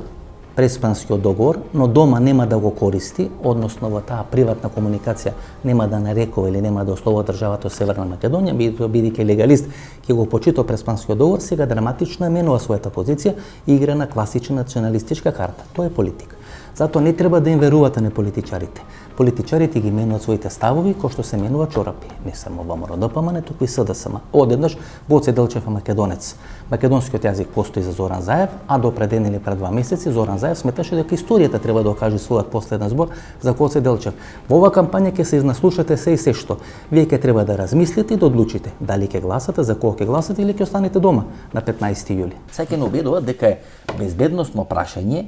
Преспанскиот договор, но дома нема да го користи, односно во таа приватна комуникација нема да нарекува или нема да ослова државата од Северна Македонија, бидејќи легалист ќе го почитува Преспанскиот договор, сега драматично менува својата позиција и игра на класична националистичка карта. Тоа е политика. Затоа не треба да им верувате на политичарите. Политичарите ги менуваат своите ставови кои што се менува чорапи. Не само ВМРО ДПМН, туку и СДСМ. Одеднаш Боце Делчев е македонец. Македонскиот јазик постои за Зоран Заев, а до пред ден или пред 2 месеци Зоран Заев сметаше дека историјата треба да окаже својот последен збор за Боце Делчев. Во оваа кампања ќе се изнаслушате се и се што. Вие ќе треба да размислите и да одлучите дали ќе гласате, за кого ќе гласате или ќе останете дома на 15 јули. Сега ќе не убедува дека е безбедносно прашање,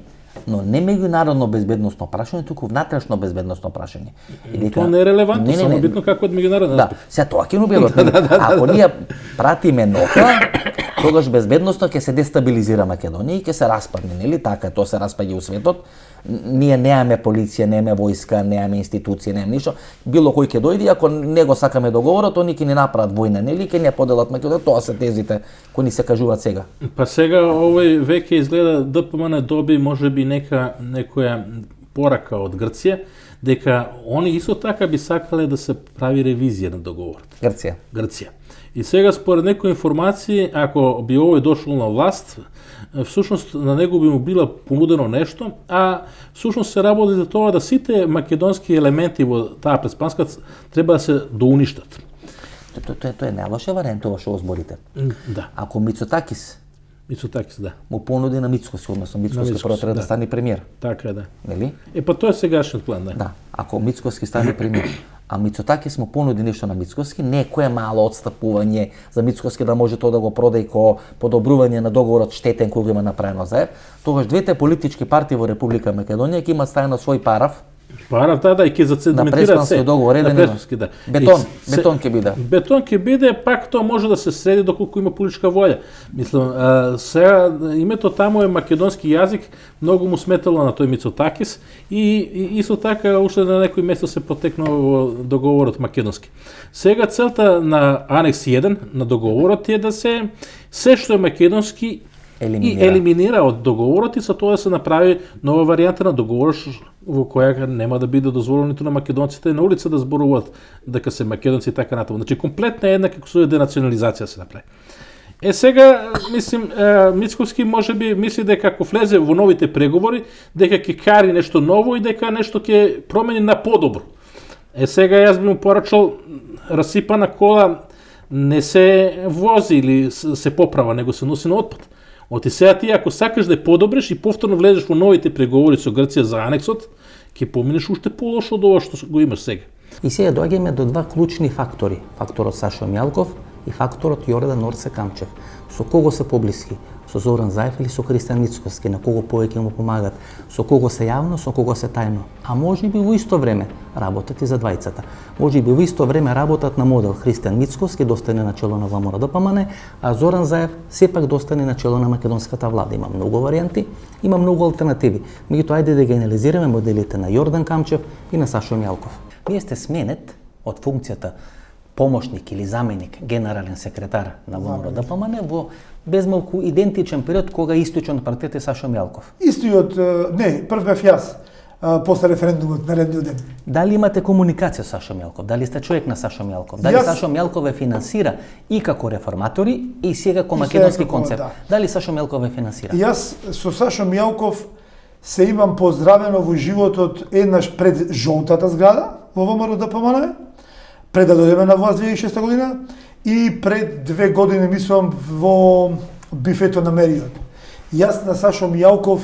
но не меѓународно безбедносно прашање, туку внатрешно безбедносно прашање. Тоа не е релевантно, само битно како од меѓународен аспект. Да, сега тоа ќе не убедува. Ако ние пратиме нока, тогаш безбедносно ќе се дестабилизира Македонија и ќе се распадне, нели? Така тоа се распаѓа у светот. Ние немаме полиција, немаме војска, немаме институции, немаме ништо. Било кој ќе дојде, ако не го сакаме договорот, они ќе ни направат војна, нели? Ќе ни поделат Македонија, тоа се тезите кои ни се кажуваат сега. Па сега овој веќе изгледа ДПМН доби можеби некоја порака од Грција, дека они исто така би сакале да се прави ревизија на договорот. Грција. И сега според некои информации, ако би овој дошол на власт, всушност на него би му било понудено нешто, а всушност се работи за тоа да сите македонски елементи во таа преспанска треба да се доуништат. Тоа е најлоша варијанта ова што го зборите. Да. Ако Мицотакис, да. Му понуди на Мицкоски, односно Мицкоски прво треба да стане премиер. Така е, да. Нели? Па тоа е сегашниот план, да. Да. Ако Мицкоски стане премиер, А Мицотакис му понуди нешто на Мицкоски, некое мало отстапување за Мицкоски да може тоа да го продаде ко подобрување на договорот штетен кој го има направено заев. Тогаш двете политички партии во Република Македонија ќе имаат ставено свој параф Парав, да, и ќе зацементира се. Договор, на преспански, да. Бетон ќе биде. Бетон ќе биде, пак тоа може да се среди доколку има политичка волја. Мислам, сега името таму е македонски јазик, многу му сметало на тој Мицотакис и исто така уште на некој место се потекнува во договорот македонски. Сега целта на анекс 1 на договорот е да се што е македонски елиминира од договорот и со тоа да се направи нова варијанта на договор во која нема да биде дозволено ниту на македонците на улица да зборуваат дека се македонци и така натаму. Значи комплетна една како со денационализација се направи. Сега, мислим, Мицкоски можеби мисли дека ако влезе во новите преговори, дека ќе кари нешто ново и дека нешто ќе промени на подобро. Сега јас би му порачал расипана кола не се вози или се поправа, него се носи на отпад. Оти сега ти ако сакаш да ја подобриш и повторно влезеш во новите преговори со Грција за анексот, ќе поминеш уште полошо од ова што го имаш сега. И сега доаѓаме до два клучни фактори. Факторот Сашо Мјалков и факторот Јордан Орце Камчев. Со кого се поблиски? Со Зоран Заев или со Христијан Мицкоски? На кого повеќе му помагат? Со кого се јавно, со кого се тајно? А можеби во исто време работат и за двајцата. Можеби во исто време работат на модел Христијан Мицкоски достане на чело на ВМРО-ДПМН, а Зоран Заев сепак достане на чело на македонската влада. Има многу варијанти, има многу алтернативи. Меѓутоа ајде да ги анализираме моделите на Јордан Камчев и на Сашо Мјалков. Вие сте сменет од функцијата помошник или заменик генерален секретар на ВМРО-ДПМН во безмалку идентичен период кога источен партијата Сашо Мјалков. Истиот, не, прв бев јас после референдумот на редниот ден. Дали имате комуникација со Сашо Мјалков? Дали сте човек на Сашо Мјалков? Дали Сашо Мјалков ве финансира и како реформатори и сега како македонски концепт? Да. Дали Сашо Мјалков ве финансира? Јас со Сашо Мјалков се имам поздравено во животот еднаш пред жолтата зграда во ВМРО-ДПМН, пред да дојдеме на власт 2006 година и пред 2 години мислам во бифето на Мериот. Јас на Сашо Мјалков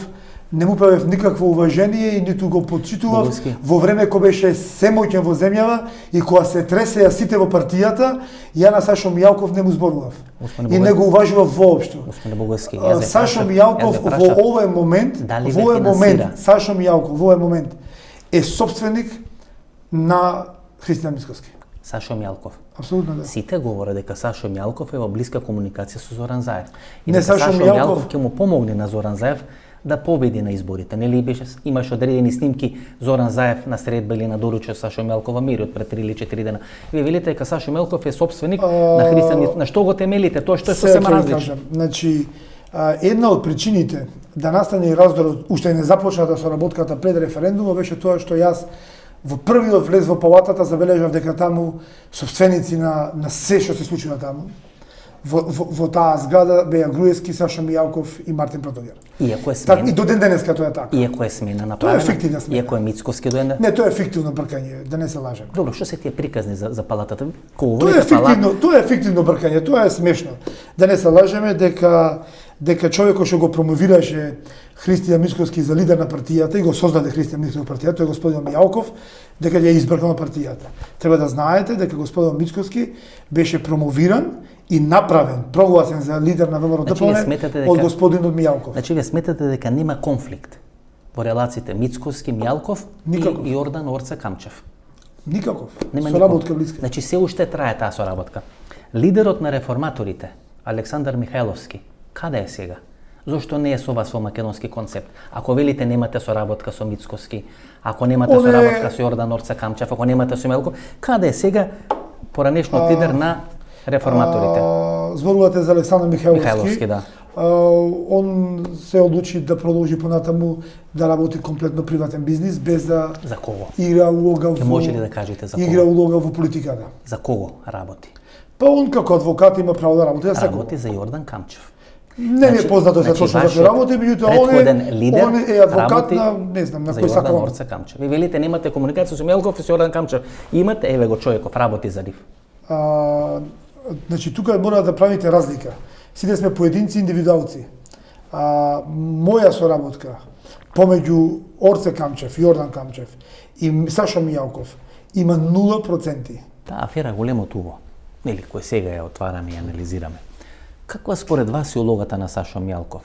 не му правев никакво уважение и ниту го почитував во време кога беше семоќен во земјава и кога се тресеа сите во партијата, ја на Сашо Мјалков не му зборував. И не го уважував воопшто. Сашо Мјалков во овој момент, Сашо Мјалков во овој момент е собственик на Христијан Мицкоски. Сашо Мјалков. Апсолутно да. Сите говорат дека Сашо Мјалков е во блиска комуникација со Зоран Заев. И не, дека Сашо Мјалков ќе му помогне на Зоран Заев да победи на изборите. Нели беше имаш одредени снимки Зоран Заев на средба или на доруче Сашо Мјалков во Мириот пред 3 или 4 дена. Вие велите дека Сашо Мјалков е собственик на Христијан Мицкоски. На што го темелите? Тоа што е сосема различно. Значи, една од причините да настане раздор уште не започната соработката пред референдумот беше тоа што јас во првиот влез во палатата забележав дека таму собственици на се што се случува таму во таа зграда беа Груевски, Сашо Мјалков и Мартин Протогер. Иако е смена. И до ден денеска тоа е така. Иако е смена направена. Тоа е фиктивна смена. Иако е Мицкоски до ден. Не, тоа е фиктивно бркање, да не се лажеме. Добро, што се тие приказни за палатата? Тоа е фиктивно бркање, тоа е смешно. Да не се лажеме дека човекот што го промовираше Христијан Мицкоски за лидер на партијата и го создаде Христијан Мицкоски партијата, тој е господин Мјалков, дека ја избркал на партијата. Треба да знаете дека господин Мицкоски беше промовиран и направен, прогласен за лидер на ВМРО-ДПМН од господинот Мјалков. Значи вие сметате дека нема конфликт во релациите Мицкоски, Мјалков и Јордан Орце Камчев? Никаков. Соработка блиска. Значи се уште трае таа соработка. Лидерот на реформаторите, Александар Михајловски, каде е сега? Зошто не е со вас во македонски концепт? Ако велите немате соработка со Мицкоски, ако немате соработка со Јордан Орце Камчев, ако немате со Мјалков, каде е сега поранешниот лидер на реформаторите? Зборувате за Александар Михајловски, да. Он се одлучи да продолжи понатаму да работи комплетно приватен бизнис без да за кого игра улога во може ли да кажете за кого? Игра улога во политиката. За кого работи? Па он како адвокат има право да работи за работи за Јордан Камчев. Не ми е познато за точно за работи, меѓутоа он е адвокат на, не знам, на кој сака Орце Камчев. Ви велите немате комуникација со Мјалков и со Јордан Камчев. Имате, еве го човеков, работи за нив. Значи тука мора да правите разлика. Сите сме поединци, индивидуалци. Моја соработка помеѓу Орце Камчев, Јордан Камчев и Сашо Мјалков има 0%. Таа афера големо туго, нели, кој сега ја отвараме и анализираме. Каква според вас е улогата на Сашо Мјалков?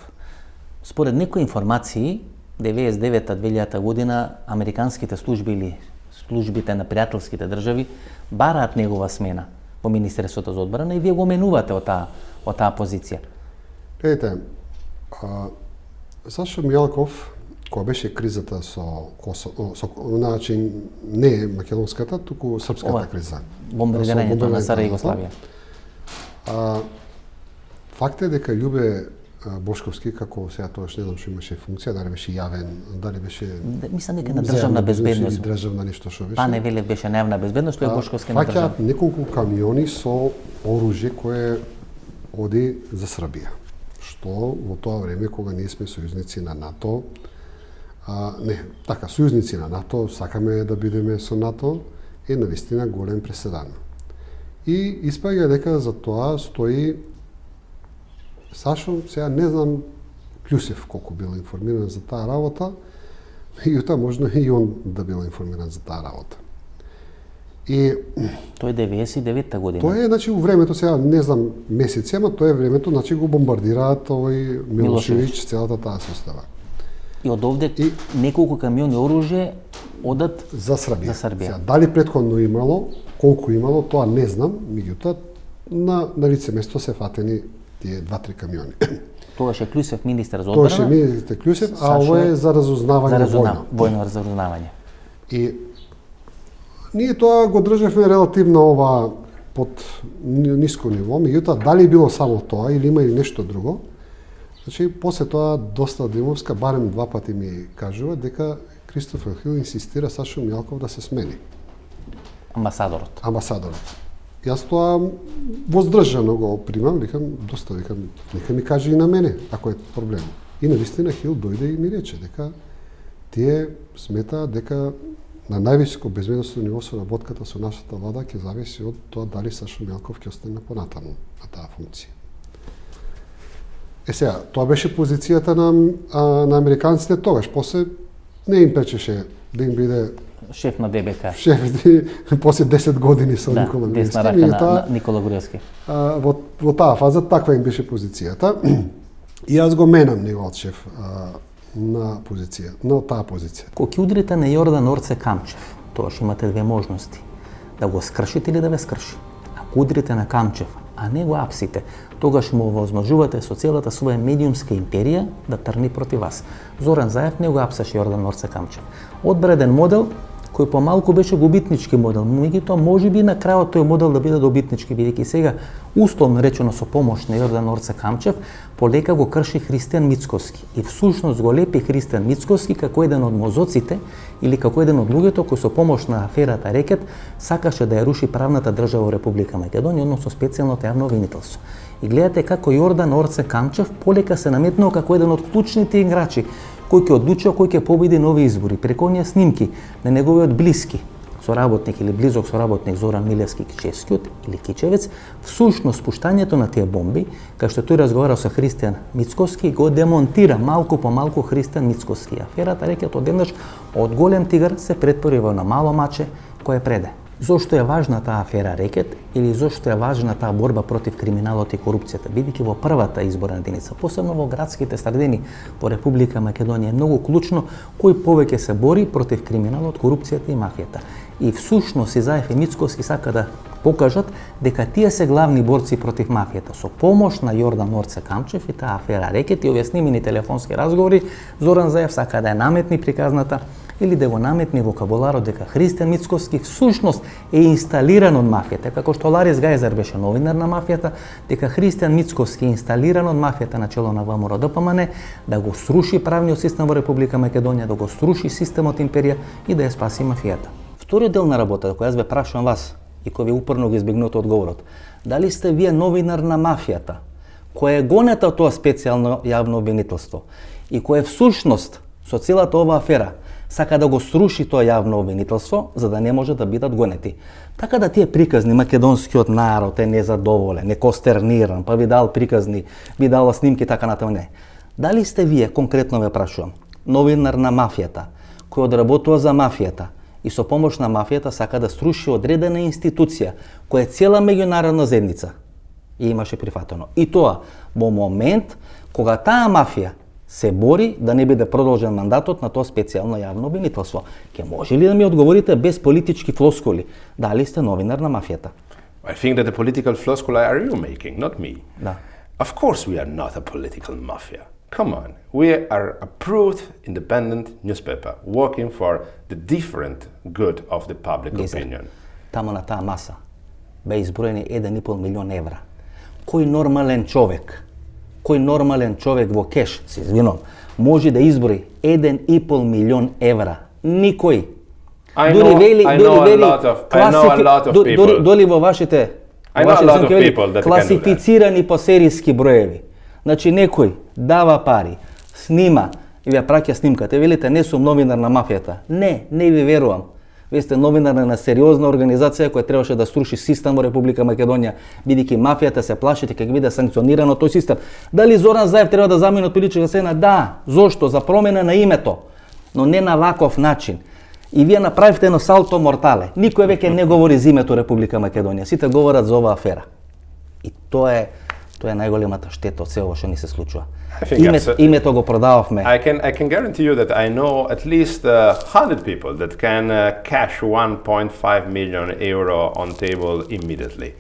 Според некои информации, 99-2000 година американските служби или службите на пријателските држави бараат негова смена во Министерството за одбрана и вие го менувате од таа позиција. Гледайте, Сашо Мјалков, кога беше кризата со Косово, значи не македонската, туку српската криза. Бомбардирањето на Сара Југославија. Факт е дека Љубе Бошковски, како сега тоаш не знам што имаше функција, дали беше јавен, дали беше... Мислам дека на државна безбедност. Државна нешто што беше. Пане Велев беше на јавна безбедност, тој Бошковски на државна. Фаќаат неколку камиони со оружје кое оди за Србија. Што во тоа време кога ние сме сојузници на НАТО, сојузници на НАТО, сакаме да бидеме со НАТО, е навистина голем преседан. И испаѓа дека за тоа стои Сашо, сега не знам Клюсев колку бил информиран за таа работа, меѓутоа можно и он да бил информиран за таа работа. И тој 99-та година. Тоа е значи у времето, сега не знам месеци, ама тоа е времето, значи го бомбардираат овој Милошевиќ, целата таа состава. И од овде неколку камиони оружје одат за Србија. Сега, дали претходно имало, колку имало, тоа не знам, меѓутоа на лице место се фатени тие 2-3 камиони. Тогаш е Клюсев министер за одбрана. Тогаш е министер Клюсев, а ова е за разузнавање војно разузнавање. И ние тоа го државме релативно ова под ниско ниво, меѓутоа дали било само тоа или има и нешто друго. Значи после тоа доста Димовска барем 2 пати ми кажува дека Кристофер Хил инсистира Сашо Мјалков да се смени. Амбасадорот. Јас тоа воздржано го примам, викам, нека ми каже и на мене, ако е проблем. И навистина Хил дојде и ми рече дека тие сметаат дека на највисоко безбедносно ниво со работката со нашата влада ќе зависи од тоа дали Сашо Мјалков ќе остане понатаму на таа функција. Сега, тоа беше позицијата на американците тогаш, после не им пречеше да им биде шеф на ДБК. Шеф после 10 години со Никола Груевски. Десна рака на Никола Груевски. Во таа фаза таква им беше позицијата. И јас го менам неговиот шеф на таа позиција. Кога ќе удрите на Јордан Орце Камчев, тогаш имате две можности. Да го скршите или да ве скрши. Ако удрите на Камчев, а не го апсите, тогаш му овозможувате со целата своја медиумска империја да трни против вас. Зоран Заев не го апсаше Јордан Орце Камчев. Одбра еден модел кој помалку беше губитнички модел, меѓутоа можеби на крајот тој модел да биде добитнички, бидејќи сега условно речено со помош на Јордан Орце Камчев полека го крши Христијан Мицкоски и всушност го лепи Христијан Мицкоски како еден од мозоците или како еден од луѓето кои со помош на аферата Рекет сакаше да ја руши правната држава во Република Македонија, односно специјалното јавно обвинителство. И гледате како Јордан Орце Камчев полека се наметнува како еден од клучните играчи кој ќе одлучува кој ќе победи нови избори преку оние снимки на неговиот блиски соработник или близок соработник Зоран Милевски Кичевскиот или Кичевец, всушност спуштањето на тие бомби, кај што тој разговара со Христијан Мицкоски, го демонтира малку по малку Христијан Мицкоски. Аферата Рекет одеднаш од голем тигар се претвори во на мало маче кое преде. Зошто е важна таа афера Рекет или зошто е важна таа борба против криминалот и корупцијата, бидејќи во првата изборна единица, посебно во градските средини во Република Македонија е многу клучно кој повеќе се бори против криминалот, корупцијата и мафијата. И всушност Заев и Мицкоски сака да покажат дека тие се главни борци против мафијата. Со помош на Јордан Орце Камчев и таа афера Рекет и овие снимени телефонски разговори, Зоран Заев сака да ја наметни приказната или да го наметни вокабуларот дека Христијан Мицкоски всушност е инсталиран од мафијата, како што Ларис Гајзер беше новинар на мафијата, дека Христијан Мицкоски е инсталиран од мафијата на чело на ВМРО ДПМН, да го сруши правниот систем во Република Македонија, да го сруши системот империја и да ја спаси мафијата. Вториот дел на работата, која јас ве прашувам вас и кој ви упорно го избегнувате одговорот, дали сте вие новинар на мафијата, која е гонета од тоа специјално јавно обвинителство и која всушност со целата оваа афера сака да го сруши тоа јавно обвинителство за да не може да бидат гонети. Така да тие приказни македонскиот народ е незадоволен, е костерниран, па ви дал приказни, ви дала снимки така натаму не. Дали сте вие, конкретно ве прашувам, новинар на мафијата, кој одработува за мафијата и со помош на мафијата сака да струши одредена институција која е цела меѓународна заедница и имаше прифатено. И тоа во момент кога таа мафија се бори да не биде продолжен мандатот на тоа специјално јавно обвинителство. Ке може ли да ми одговорите без политички флоскули дали сте новинар на мафијата? I think that the political floskula are you making, not me. Да. Of course we are not a political mafia. Come on, we are a approved independent newspaper working for the different good of the public opinion. Тамо на таа маса бе изброени 1,5 милион евра. Кој нормален човек во кеш, се извинувам, може да изброи 1,5 милион евра? Никој. I know a lot of people. Доли во вашите класифицирани по серијски броеви. Значи некој дава пари, снима и ви ја праќа снимката. Велите не сум новинар на мафијата. Не ви верувам. Вие сте новинар на сериозна организација која требаше да струши систем во Република Македонија, бидејќи мафијата се плашите како биде санкционирано тој систем. Дали Зоран Заев треба да замине од политичка сцена? Да. Зошто? За промена на името, но не на ваков начин. И вие направивте едно салто мортале. Никој веќе не говори за името Република Македонија. Сите говорат за оваа афера. И тоа е најголемата штета од се ова што ни се случува. Името го продававме. I can guarantee you that I know at least 100 people that can cash 1.5 million euro on table immediately.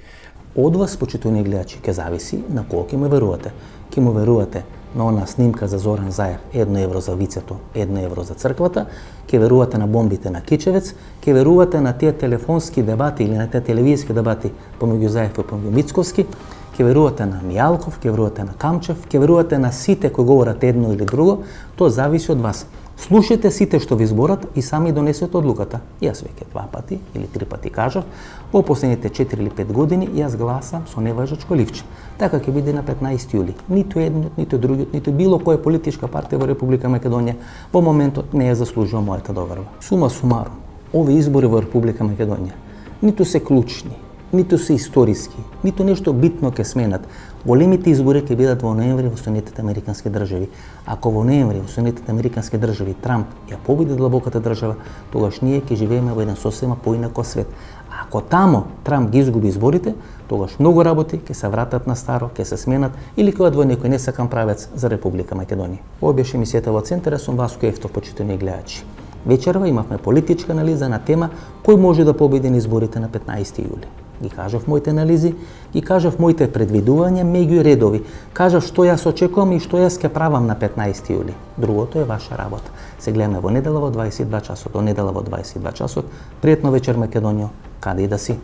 Од вас, почитувани гледачи, ќе зависи на кого ќе му верувате. Ќе му верувате на она снимка за Зоран Заев, 1 евро за вицето, 1 евро за црквата, ќе верувате на бомбите на Кичевец, ќе верувате на тие телефонски дебати или на тие телевизиски дебати помеѓу Заев и помеѓу Мицковски, ќе верувате на Мијалков, ќе верувате на Камчев, ќе верувате на сите кои говорат едно или друго, тоа зависи од вас. Слушайте сите што ви зборат и сами донесете одлуката. Јас веќе 2 пати или 3 пати кажав, во последните 4 или 5 години јас гласам со неважачко ливче. Така ќе биде на 15 јули. Ниту едниот, ниту другиот, ниту било која политичка партија во Република Македонија во моментот не ја заслужува мојата доверба. Сума сумарум, овие избори во Република Македонија ниту се клучни, ниту се историски, ниту нешто битно ќе сменат. Големите избори ќе бидат во ноември во Соединетите Американски држави. Ако во ноември во Соединетите Американски држави Трамп ја победи длабоката држава, тогаш ние ќе живееме во еден сосема поинако свет. А ако тамо Трамп ги изгуби изборите, тогаш многу работи ќе се вратат на старо, ќе се сменат или ќе одвои некој несакан правец за Република Македонија. Ова беше емисијата во Центар, сум Васко Ефтов, почитувани гледачи. Вечерва имавме политичка анализа на тема кој може да победи на изборите на 15 јули. Ги кажав моите анализи, ги кажав моите предвидувања меѓу редови, кажав што јас очекувам и што јас ќе правам на 15 јули. Другото е ваша работа. Се гледаме во недела во 22 часот, до недела во 22 часот. Пријатно вечер Македонијо, каде и да си.